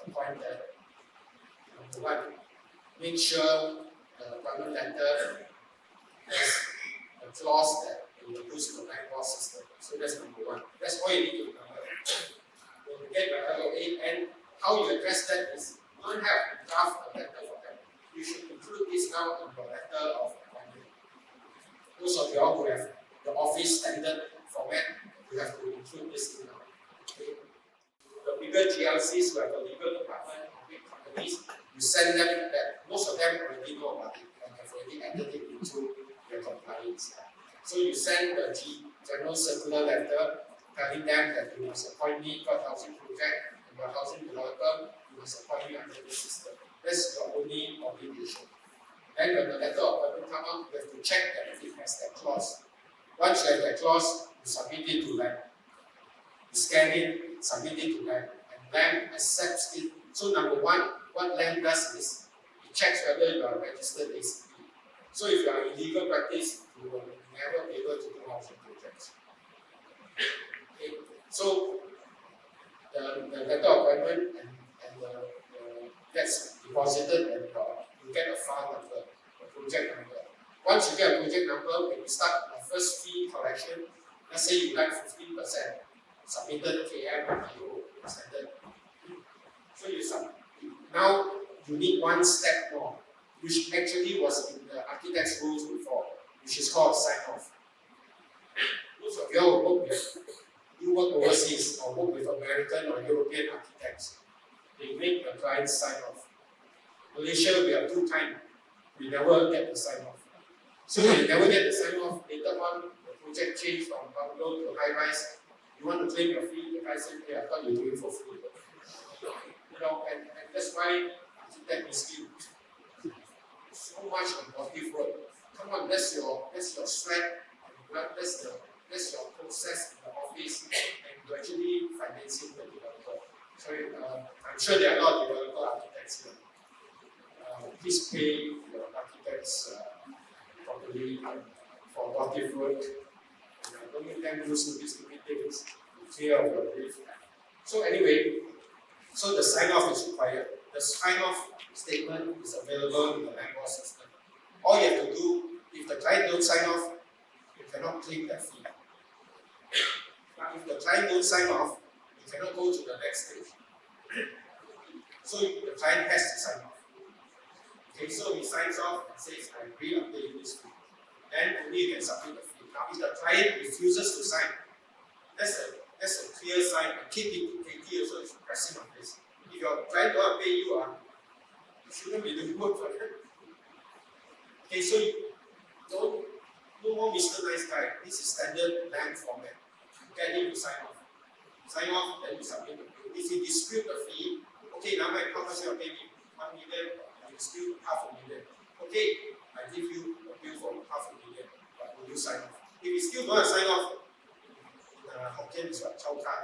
appointed, number one, make sure the appointment letter has a clause that you will use the LAM-BOS system. So that's number one. That's all you need to remember. When you get the LOA, and how you address that is you don't have to draft a letter for them. You should include this now in your letter of appointment. Those of you all who have the office standard format, you have to include this in now. Okay. The bigger GLCs who have a legal department, big companies, you send them that most of them already know about it and have already entered it into your compliance. So you send the general circular letter telling them that you must appoint me for housing project, and for housing developer, you must appoint me under this system. That's your only obligation. Then when the letter of appointment comes out, you have to check that if it has that clause. Once you have that clause, you submit it to LAM. You scan it, submit it to LAM, and LAM accepts it. So number one, what LAM does is, it checks whether you are registered ACP. So if you are in legal practice, you will never be able to do housing projects. Okay. So the letter of appointment and gets deposited and you get a file number, a project number. Once you get a project number, when you start the first fee collection, let's say you like 15%, submitted KM and PO standard. So you submit. Now you need one step more, which actually was in the architect's rules before, which is called sign-off. Most of you all work with, you work overseas or work with American or European architects. They make the client sign off. Malaysia, we are too kind. We never get the sign off. So when you never get the sign off, later on, the project changed from bungalow to high rise. You want to claim your fee, the guy said, hey, I thought you were doing it for free. You know, and that's why architect is skill. So much abortive work. Come on, that's your sweat, that's your process in the office, and you're actually financing the developer. So I'm sure there are a lot of developer architects here. Please pay your architects properly for abortive work. Don't make them do stupid things. Clear of your brief. So anyway, so the sign-off is required. The sign-off statement is available in the LAM-BOS system. All you have to do, if the client don't sign off, you cannot claim that fee. But if the client don't sign off, you cannot go to the next stage. So the client has to sign off. Okay, so he signs off and says, I agree, I'll pay you this fee. Then only you can submit the fee. Now, if the client refuses to sign, that's a clear sign. And KT also is pressing on this. If your client don't pay you, you shouldn't be doing work for them. Okay, so no more Mr. Nice Guy. This is standard LAM format. Get him to sign off. Sign off, then you submit the bill. If you dispute the fee, okay, now how much you pay me? 1 million, you dispute $500,000. Okay, I give you a bill for $500,000, but will you sign off? If you still don't sign off, Hokkien is what? Chow Ka.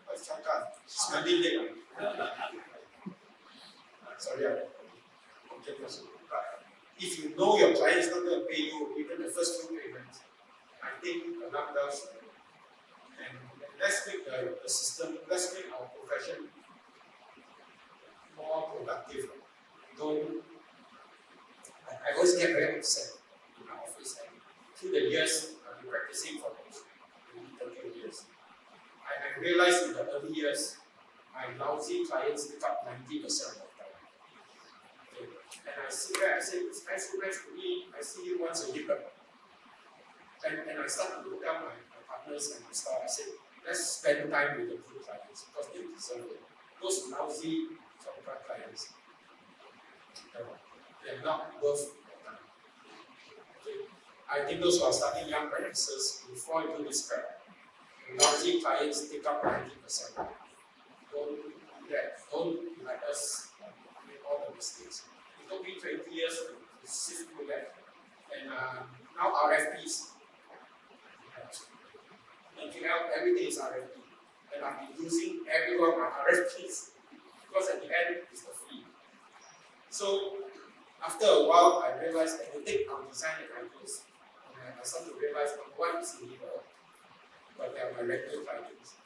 What's Chow Ka? Smelling leg. Sorry, Hokkien person. But if you know your client is not going to pay you even the first 2 payments, I think alarm bells. And let's make the system, let's make our profession more productive. I always get very upset in my office. And through the years, I've been practicing for 30 years. I realized in the early years, my lousy clients pick up 90% of the time. Okay. And I sit there, I say, this guy's so nice to me, I see him once a year. And I start to look down my partners and staff. I said, let's spend time with the good clients because they deserve it. Those lousy corporate clients, they're not worth your time. Okay. I think those who are starting young practices will fall into this trap. Lousy clients take up 90%. Don't do that. Don't let us make all the mistakes. It took me 20 years to sift through that. And now RFPs. Everything is RFP. And I've been using every one of my RFPs because at the end it's the fee. So after a while, I realized that I take our design ideas and I started to realize what is illegal, but they are my regular clients.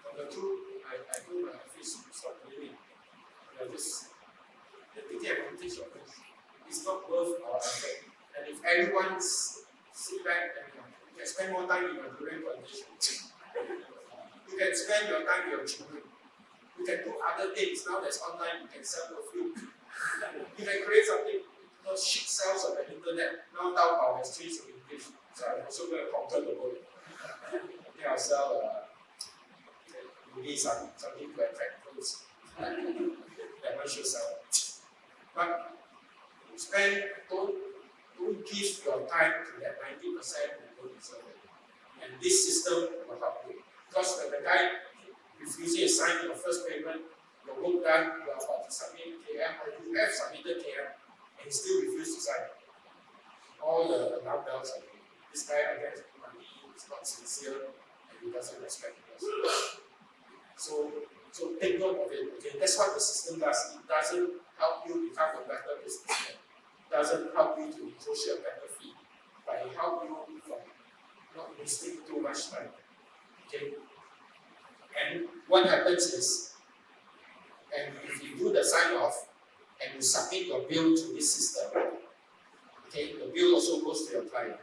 Number two, I told my office stop doing it. They're taking advantage of this. It's not worth our effort. And if everyone's sit back and you can spend more time in your durian plantation, you can spend your time with your children. You can do other things. Now there's online, you can sell your food. You can create something. Shit sells on the internet. Now Taobao has changed to English. So I'm also going to conquer the world. I think I'll sell maybe something to attract clothes. That one should sell. But don't give your time to that 90% and don't deserve it. And this system will help you. Because when the guy refusing to sign your first payment, your work done, you are about to submit KM, or you have submitted KM, and he still refuses to sign. All the alarm bells are ringing. This guy against money, is not sincere, and he doesn't respect us. So take note of it. Okay, that's what the system does. It doesn't help you become a better businessman. It doesn't help you to negotiate a better fee, but it helps you from not wasting too much time. Okay, and what happens is, and if you do the sign off and you submit your bill to this system, okay, the bill also goes to your client.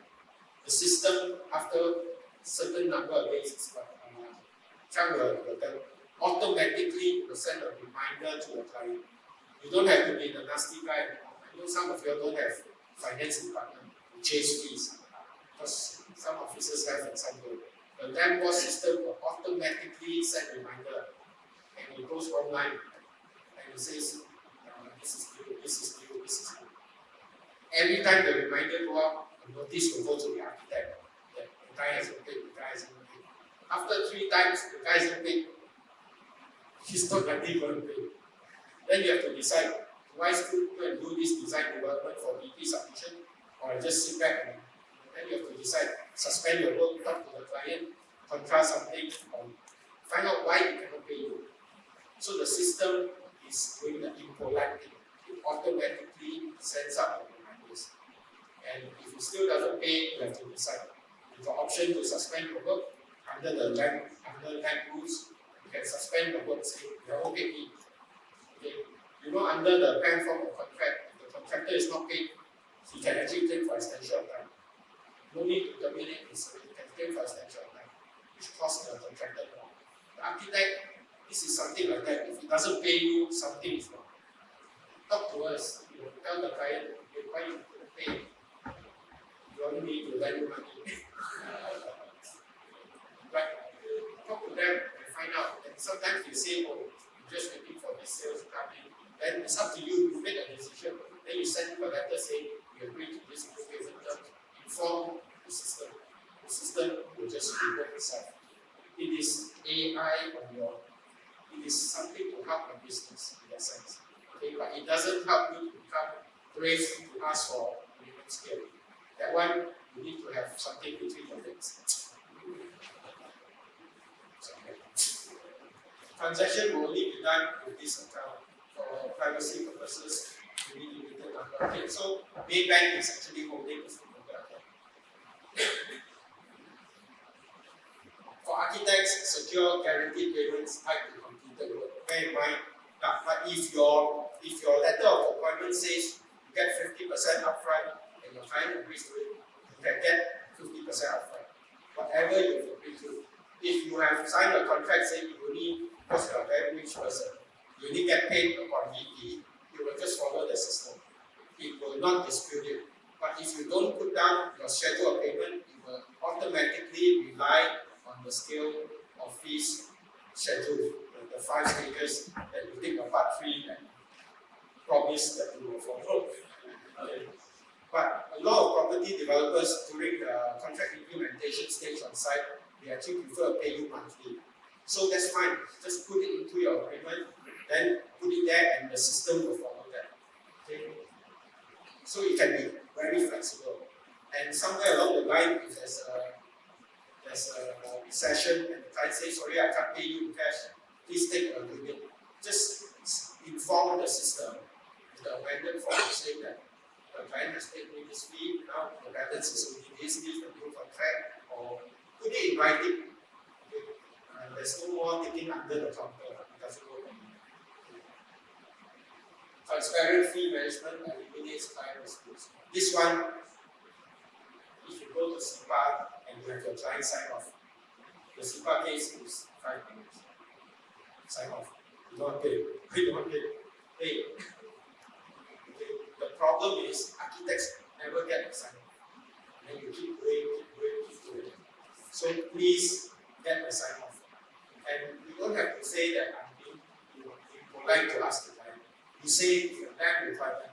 The system, after a certain number of days, automatically will send a reminder to the client. You don't have to be the nasty guy. I know some of you don't have finance department to chase fees, because some officers have and some don't. The LAM-BOS system will automatically send reminder, and it goes online, and it says, this is due, this is due, this is due. Every time the reminder go up, the notice will go to the architect that the guy hasn't paid, the guy hasn't paid. After 3 times, the guy hasn't paid, he's not likely going to pay. Then you have to decide, do I still go and do this design development for BP submission, or I just sit back and then you have to decide, suspend your work, talk to the client, contrast something, or find out why he cannot pay you. So the system is doing the impolite thing. It automatically sends out the reminders. And if it still doesn't pay, you have to decide. You have the option to suspend your work under the LAM rules. You can suspend the work, say, you haven't paid me. Okay. Under the PAN form of contract, if the contractor is not paid, he can actually claim for extension of time. No need to terminate his service, you can claim for extension of time, which costs the contractor more. The architect, this is something like that. If he doesn't pay you, something is wrong. Talk to us. Tell the client, why you couldn't pay? You want me to lend you money. But talk to them and find out. And sometimes they say, oh, you're just waiting for this sales to come in. Then it's up to you. You make a decision. Then you send him a letter saying you agree to this payment terms. Inform the system. The system will just revert itself. It is AI on your. It is something to help a business in that sense. Okay, but it doesn't help you to become brave to ask for minimum scale. That one, you need to have something between your legs. Transaction will only be done with this account for privacy purposes. You need limited number. Okay, so Maybank is actually holding this account. For architects, secure guaranteed payments tied to completed work. Bear in mind, but if your letter of appointment says you get 50% upfront and your client agrees to it, you can get 50% upfront. Whatever you agree to. If you have signed a contract saying you only, because you are a very rich person, you only get paid upon BP, you will just follow the system. It will not dispute it. But if you don't put down your schedule of payment, it will automatically rely on the scale of fees schedule, the 5 stages that you take a part 3 and promise that you will follow. Okay. But a lot of property developers during the contract implementation stage on site, they actually prefer pay you monthly. So that's fine. Just put it into your agreement, then put it there, and the system will follow that. Okay? So it can be very flexible. And somewhere along the line, if there's a session and the client says, sorry, I can't pay you in cash, please take a limit. Just inform the system with the amended form saying that the client has paid me this fee, now the balance is only this, the new contract, or put it in writing. Okay? There's no more taking under the counter. It doesn't work anymore. Transparent fee management eliminates client disputes. This one, if you go to SIPA and you have your client sign off, the SIPA case is 5 minutes. Sign off. You don't pay. You don't pay. Pay. Okay. The problem is architects never get the sign off. And then you keep doing. So please get the sign off. And you don't have to say that I'm being polite to ask the client. You say if you have requirement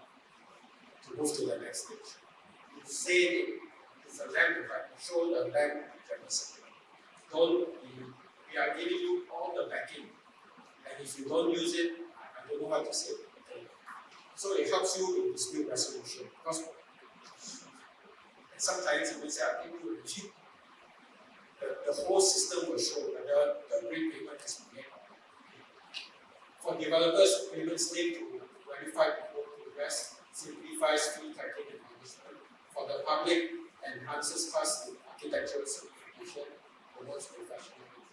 to move to the next stage. You say it. It's a LAM requirement. Show the LAM capacity. We are giving you all the backing. And if you don't use it, I don't know what to say. Okay. So it helps you in dispute resolution. Because and sometimes you will say, I think you will the whole system will show whether the repayment has been made. For developers, payments need to verify before progress, simplifies fee tracking and management. For the public, enhances trust in architectural certification, promotes professionalism.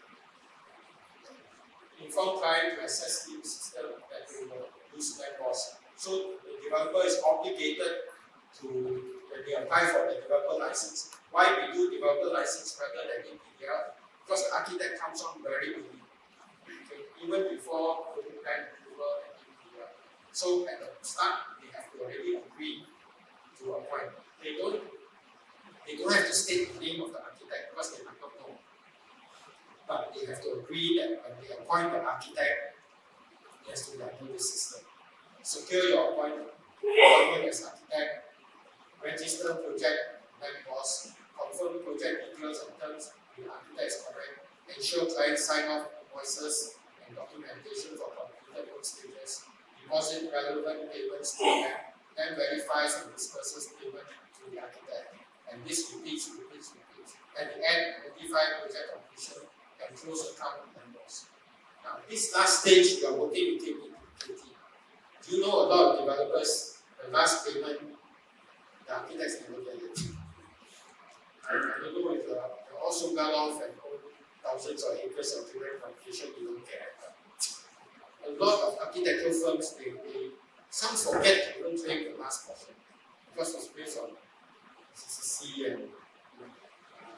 Inform client to assess the system that they will use LAM-BOS. So the developer is obligated to, when they apply for the developer license, why we do developer license rather than APDL? Because the architect comes on very early, okay? Even before the plan approval and APDL. So at the start, they have to already agree to a point. They don't have to state the name of the architect because they might not know. But they have to agree that when they appoint the architect, he has to handle the system. Secure your appointment as architect, register project LAM-BOS, confirm project details and terms the architect is correct, ensure client sign off invoices and documentation for completed work stages, deposit relevant payments to them, then verifies and disperses payment to the architect. And this repeats. At the end, notify project completion and close account with LAM-BOS. Now, this last stage, you are working with KT. Do you know a lot of developers, the last payment, the architects never get it. I don't know if you're also well off and own thousands of acres of different competition, you don't care. A lot of architectural firms, some forget to even claim the last portion because it's based on CCC and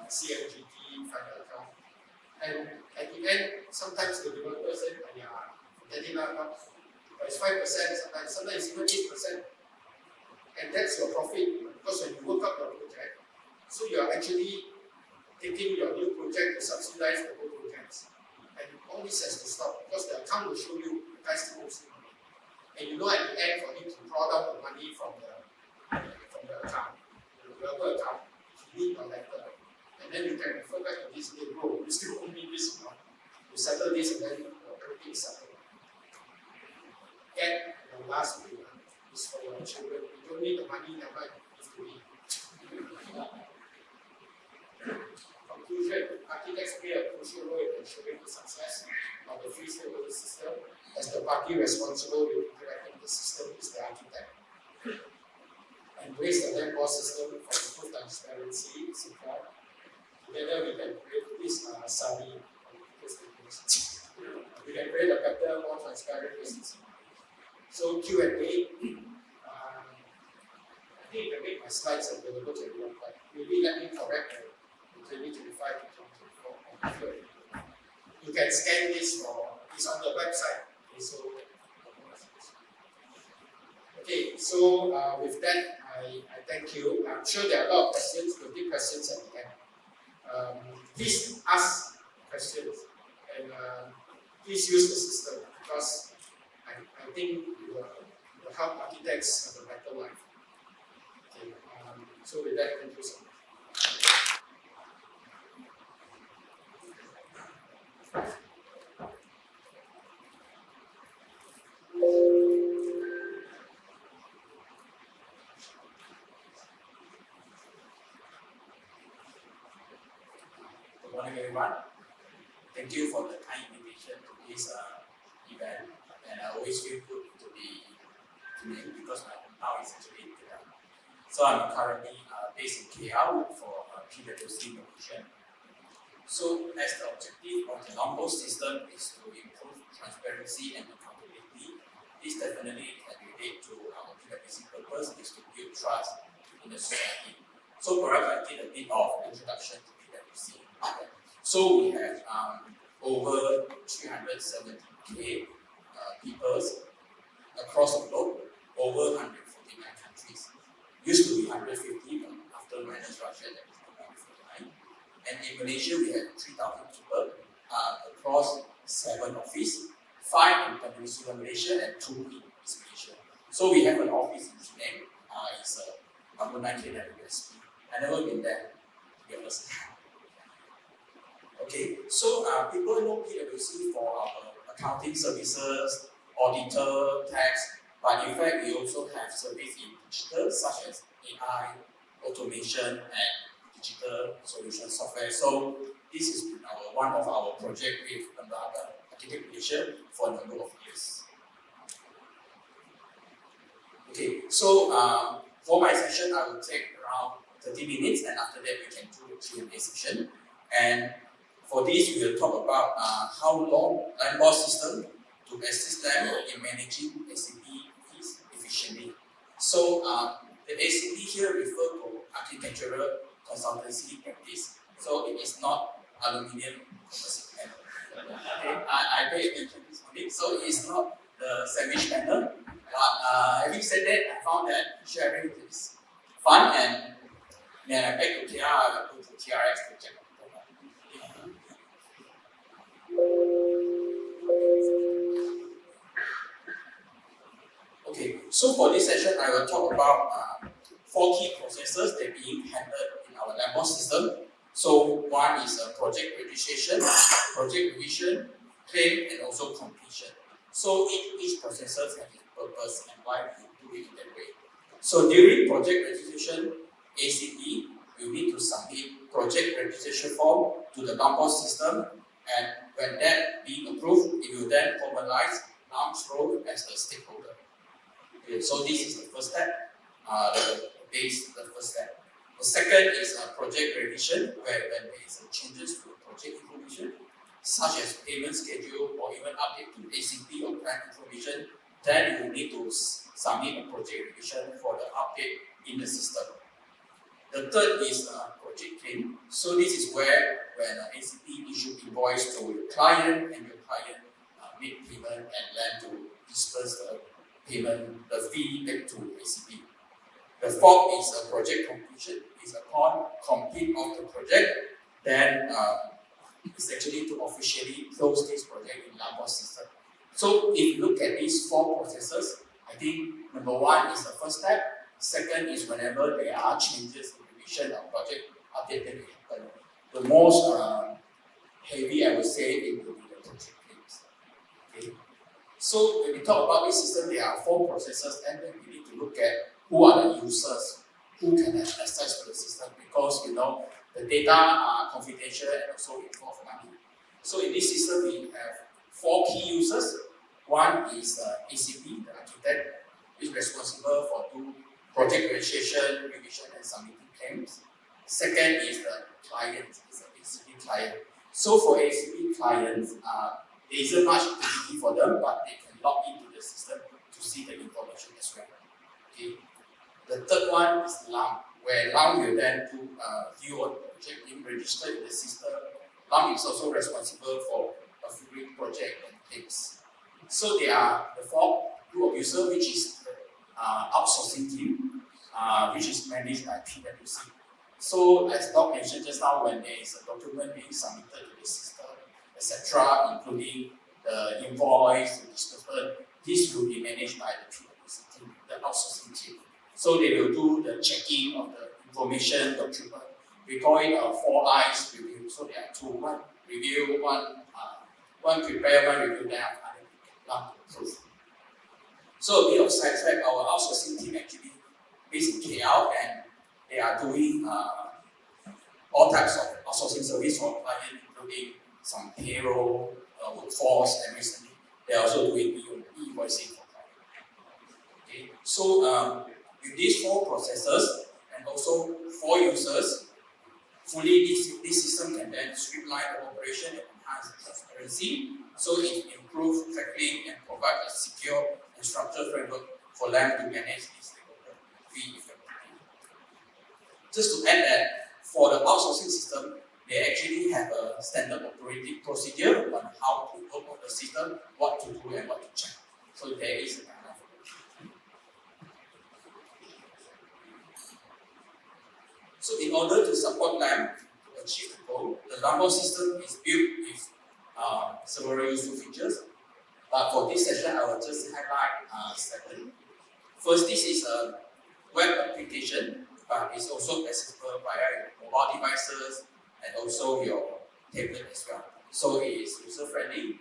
CMGT, final account. And at the end, sometimes the developer said, yeah, forget it out. But it's 5%, sometimes even 8%. And that's your profit because when you work up your project, so you are actually taking your new project to subsidize the old projects. And all this has to stop because the account will show you the guy still owes you money. And you know at the end for him to draw down the money from the account, the developer account, you need a letter. And then you can refer back to this day, bro, you still owe me this amount. You settle this and then everything is settled. Get the last payment is for your children. You don't need the money, never give to me. Conclusion, architects play a crucial role in ensuring the success of the free stakeholder system, as the party responsible with interacting the system is the architect. Embrace the LAM-BOS system for improved transparency, secure. Together we can create this SARI. We can create a better, more transparent business. So Q&A, I think you can make my slides available to everyone, but maybe let me correct the 2025 to 2024. You can scan this it's on the website. Okay, so with that, I thank you. I'm sure there are a lot of questions, we'll take questions at the end. Please ask questions and please use the system because I think it will help architects have a better life. Okay, so with that, thank you so much. everyone. Thank you for the kind invitation to this event. And I always feel good to be because my hometown is actually in KL. So I'm currently based in KL for PwC position. So as the objective of the LAM-BOS system is to improve transparency and accountability, this definitely can relate to our PwC purpose is to build trust in the society. So perhaps I did a bit of introduction to PwC. So we have over 370k people across the globe, over 149 countries. Used to be 150, but after minor structure, that is 149. And in Malaysia, we have 3,000 people across 7 offices, 5 in Peninsula Malaysia and 2 in East Malaysia. So we have an office in Penang. It's number 19 at USP. I've never been there, to be honest. Okay, so people know PwC for our accounting services, auditor, tax, but in fact we also have service in digital such as AI, automation, and digital solution software. So this is one of our projects with Architect Malaysia for a number of years. Okay, so for my session I will take around 30 minutes, and after that we can do the Q&A session. And for this, we will talk about how long LAM-BOS system to assist them in managing ACP fees efficiently. So the ACP here refers to architectural consultancy practice. So it is not aluminium composite panel. Okay, I pay attention to this morning. So it is not the sandwich panel. But having said that, I found that sharing is fun, and then I back to KR, I will go to TRX to check. Okay, so for this session, I will talk about 4 key processes that are being handled in our LAM-BOS system. So one is project registration, project revision, claim, and also completion. So each process has its purpose and why we do it in that way. So during project registration, ACP will need to submit project registration form to the LAM-BOS system, and when that being approved, it will then formalize LAM's role as the stakeholder. Okay, so this is the first step, the first step. The second is project revision, where when there is changes to the project information, such as payment schedule or even update to ACP or grant information, then you will need to submit a project revision for the update in the system. The third is project claim. So this is where when ACP issue invoice to your client and your client make payment and then to disperse the payment, the fee back to ACP. The fourth is project completion. Is upon complete of the project, then it's actually to officially close this project in LAM-BOS system. So if you look at these 4 processes, I think number 1 is the first step. Second is whenever there are changes in revision of project update that will happen. The most heavy, I would say, it will be the project claims. Okay. So when we talk about this system, there are 4 processes, and then we need to look at who are the users, who can have access to the system, because the data are confidential and also involve money. So in this system, we have 4 key users. One is ACP, the architect, is responsible for project registration, revision, and submitting claims. Second is the client, is the ACP client. So for ACP clients, there isn't much activity for them, but they can log into the system to see the information as well. Okay. The third one is LAM, where LAM will then do view on project being registered in the system. LAM is also responsible for viewing project and claims. So there are the 4 group of users, which is the outsourcing team, which is managed by PwC. So as Doc mentioned just now, when there is a document being submitted to the system, etc., including the invoice, the disbursement, this will be managed by the PwC team, the outsourcing team. So they will do the checking of the information document. We call it a 4 eyes review. So there are 2: one review, one prepare, one review, then LAM to approve. So a bit of sidetrack, our outsourcing team actually based in KL, and they are doing all types of outsourcing service for client, including some payroll, workforce, and recently they are also doing e-invoicing for clients. Okay, so with these 4 processes and also 4 users, fully this system can then streamline the operation and enhance transparency, so it improves tracking and provide a secure and structured framework for LAM to manage these stakeholder fee effectively. Just to add that, for the outsourcing system, they actually have a standard operating procedure on how to work on the system, what to do and what to check. So there is a guideline for it. So in order to support LAM to achieve the goal, the LAM-BOS system is built with several useful features. But for this session, I will just highlight 7. First, this is a web application, but it's also accessible via your mobile devices and also your tablet as well. So it is user-friendly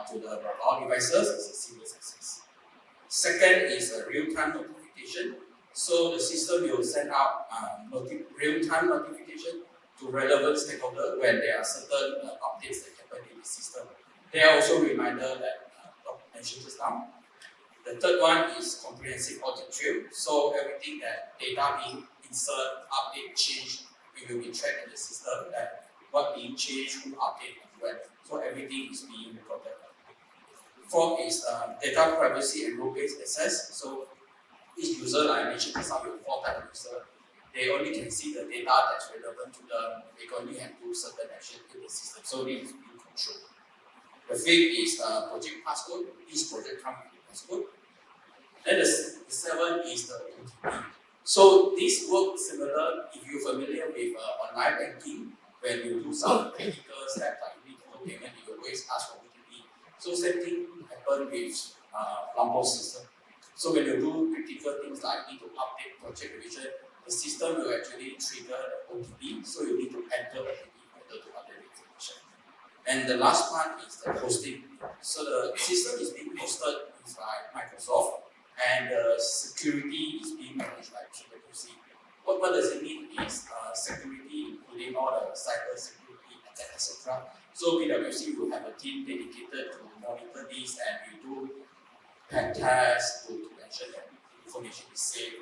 to the mobile devices. It's a seamless access. Second is a real-time notification. So the system will send out real-time notification to relevant stakeholders when there are certain updates that happen in the system. There are also reminders that Dr. mentioned just now. The third one is comprehensive audit trail. So everything that data being insert, update, change, it will be tracked in the system. That what being changed, who update, and when. So everything is being recorded. Fourth is data privacy and role-based access. So each user, like I mentioned, some of 4 type of user, they only can see the data that's relevant to them. They can only handle certain actions in the system. So this is being controlled. The fifth is project passcode. Each project comes with a passcode. Then the 7th is the OTP. So this works similar if you're familiar with online banking. When you do some technical steps like you need to do payment, you always ask for OTP. So same thing happens with LAM-BOS system. So when you do critical things like need to update project revision, the system will actually trigger the OTP. So you need to enter OTP in order to update the information. And the last part is the hosting. So the system is being hosted by Microsoft, and the security is being managed by PwC. What does it mean is security, including all the cyber security, etc. So PwC will have a team dedicated to monitor this, and we do pen tests to ensure that information is safe,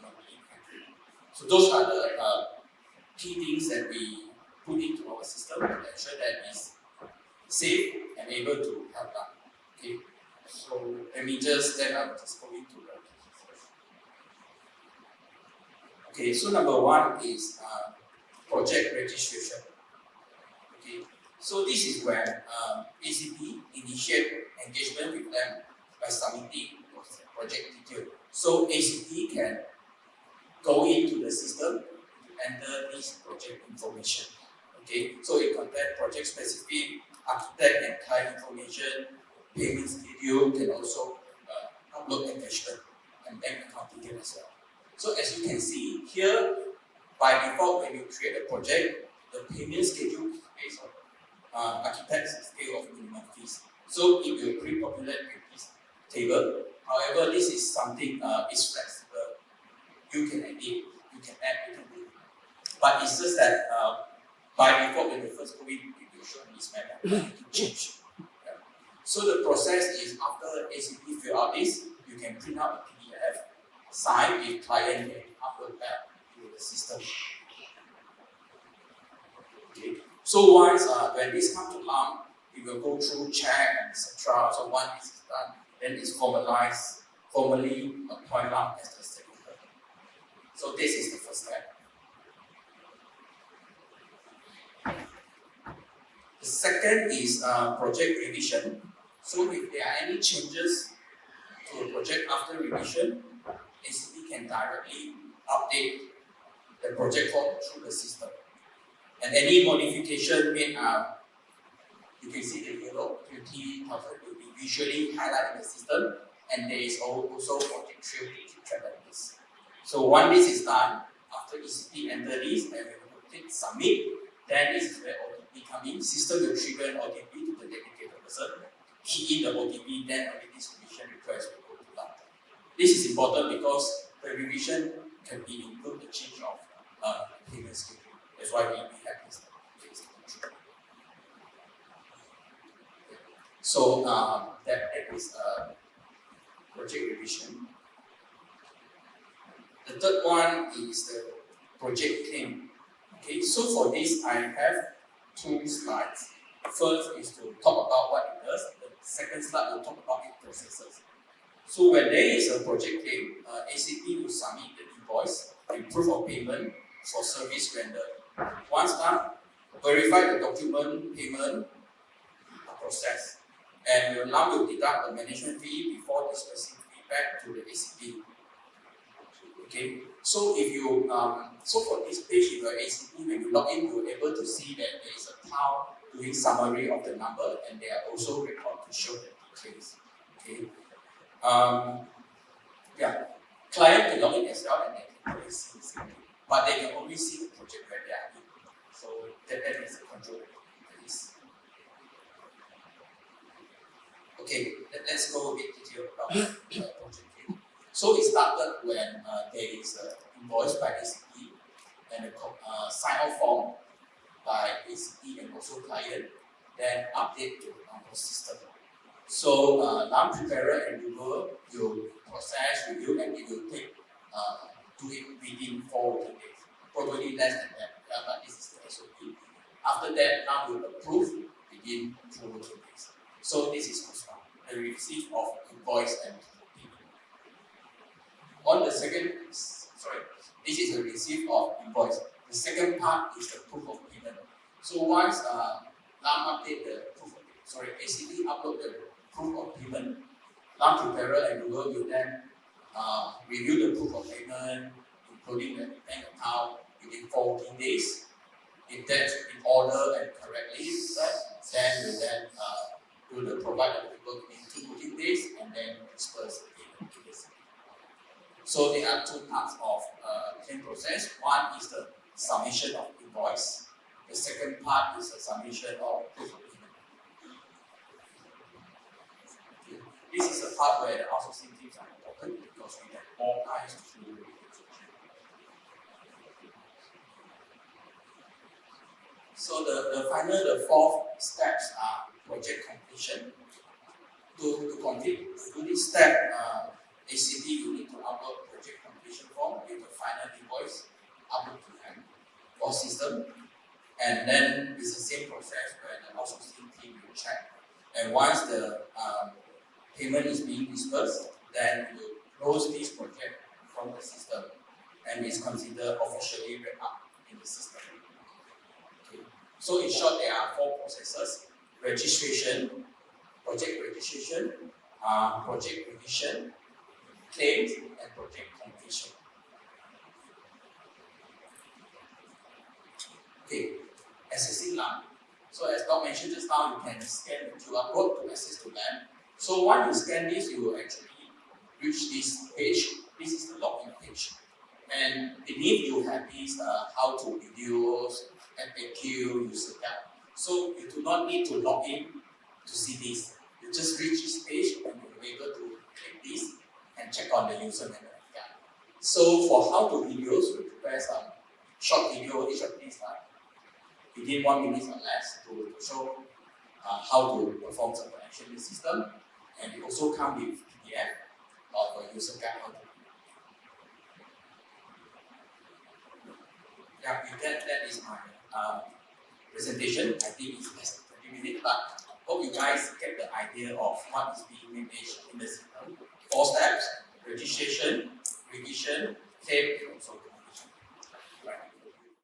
not being encrypted. So those are the key things that we put into our system to ensure that it's safe and able to help out. Okay. So let me just I'm just going to the okay, so number 1 is project registration. Okay, so this is when ACP initiate engagement with them by submitting project detail. So ACP can go into the system to enter this project information. Okay, so it contains project specific, architect and client information, payment schedule, can also upload attachment and bank account detail as well. So as you can see here, by default when you create a project, the payment schedule is based on architect's scale of minimum fees. So it will pre-populate with this table. However, this is something is flexible. You can edit, you can add, you can do. But it's just that by default when you first go in, it will show this map to change. Yeah. So the process is after ACP fill out this, you can print out a PDF, sign with client and upload that to the system. Okay. So once when this comes to LAM, it will go through check and etc. So once this is done, then it's formally appoint LAM as the stakeholder. So this is the first step. The second is project revision. So if there are any changes to a project after revision, ACP can directly update the project form through the system. And any modification made, you can see the yellow 20,000 will be visually highlighted in the system, and there is also project trail to track this. So once this is done, after ACP enter this and when you click submit, then this is where OTP come in. System will trigger an OTP to the dedicated person, key in the OTP, then only this revision request will go to LAM. This is important because the revision can be include the change of payment schedule That's why we have this. So that is project revision. The third one is the project claim. Okay, so for this I have 2 slides. First is to talk about what it does. The second slide will talk about its processes. So when there is a project claim, ACP will submit the invoice and proof of payment for service rendered. Once done, verify the document payment process, and now will deduct the management fee before dispersing feedback to the ACP. Okay, so if you so for this page, if you are ACP, when you log in, you will be able to see that there is a tile doing summary of the number, and there are also records to show the details. Okay, yeah, client can log in as well, and they can always see the same thing, but they can only see the project where they are in. So that is the control. Okay, let's go a bit detail about the project. So it started when there is an invoice by ACP and a sign-off form by ACP and also client, then update to the LAM-BOS system. So LAM preparer and reviewer will process, review, and it will take do it within 4 working days. Probably less than that, but this is the SOP. After that, LAM will approve within 2 working days. So this is the receipt of invoice and payment. On the second, this is the receipt of invoice. The second part is the proof of payment. So once LAM update the proof of payment, ACP upload the proof of payment, LAM preparer and reviewer will then review the proof of payment, including the bank account within 4 working days. If that's in order and correctly, then we then do the provide the people within 2 working days and then disperse the payment to the ACP. So there are 2 parts of claim process. One is the submission of invoice. The second part is the submission of proof of payment. Okay. This is the part where the outsourcing teams are important because we have more eyes to do the So the 4th steps are project completion. To do this step, ACP will need to upload project completion form with the final invoice upload to them or system, and then it's the same process where the outsourcing team will check. And once the payment is being dispersed, then we will close this project from the system, and it's considered officially wrapped up in the system. Okay. So in short, there are 4 processes: registration, project registration, project revision, claims, and project completion. Okay, accessing LAM. So as Doc mentioned just now, you can scan the QR code to access to LAM. So once you scan this, you will actually reach this page. This is the login page. And beneath you have these how to videos, FAQ, user guide. So you do not need to log in to see this. You just reach this page and you'll be able to click this and check on the user manual. So for how to videos, we prepare some short video, each of these within 1 minute or less to show how to perform some connection in the system, and it also comes with PDF of a user guide. Yeah, with that is my presentation. I think it's less than 30 minutes, but hope you guys get the idea of what is being managed in the system. 4 steps: registration,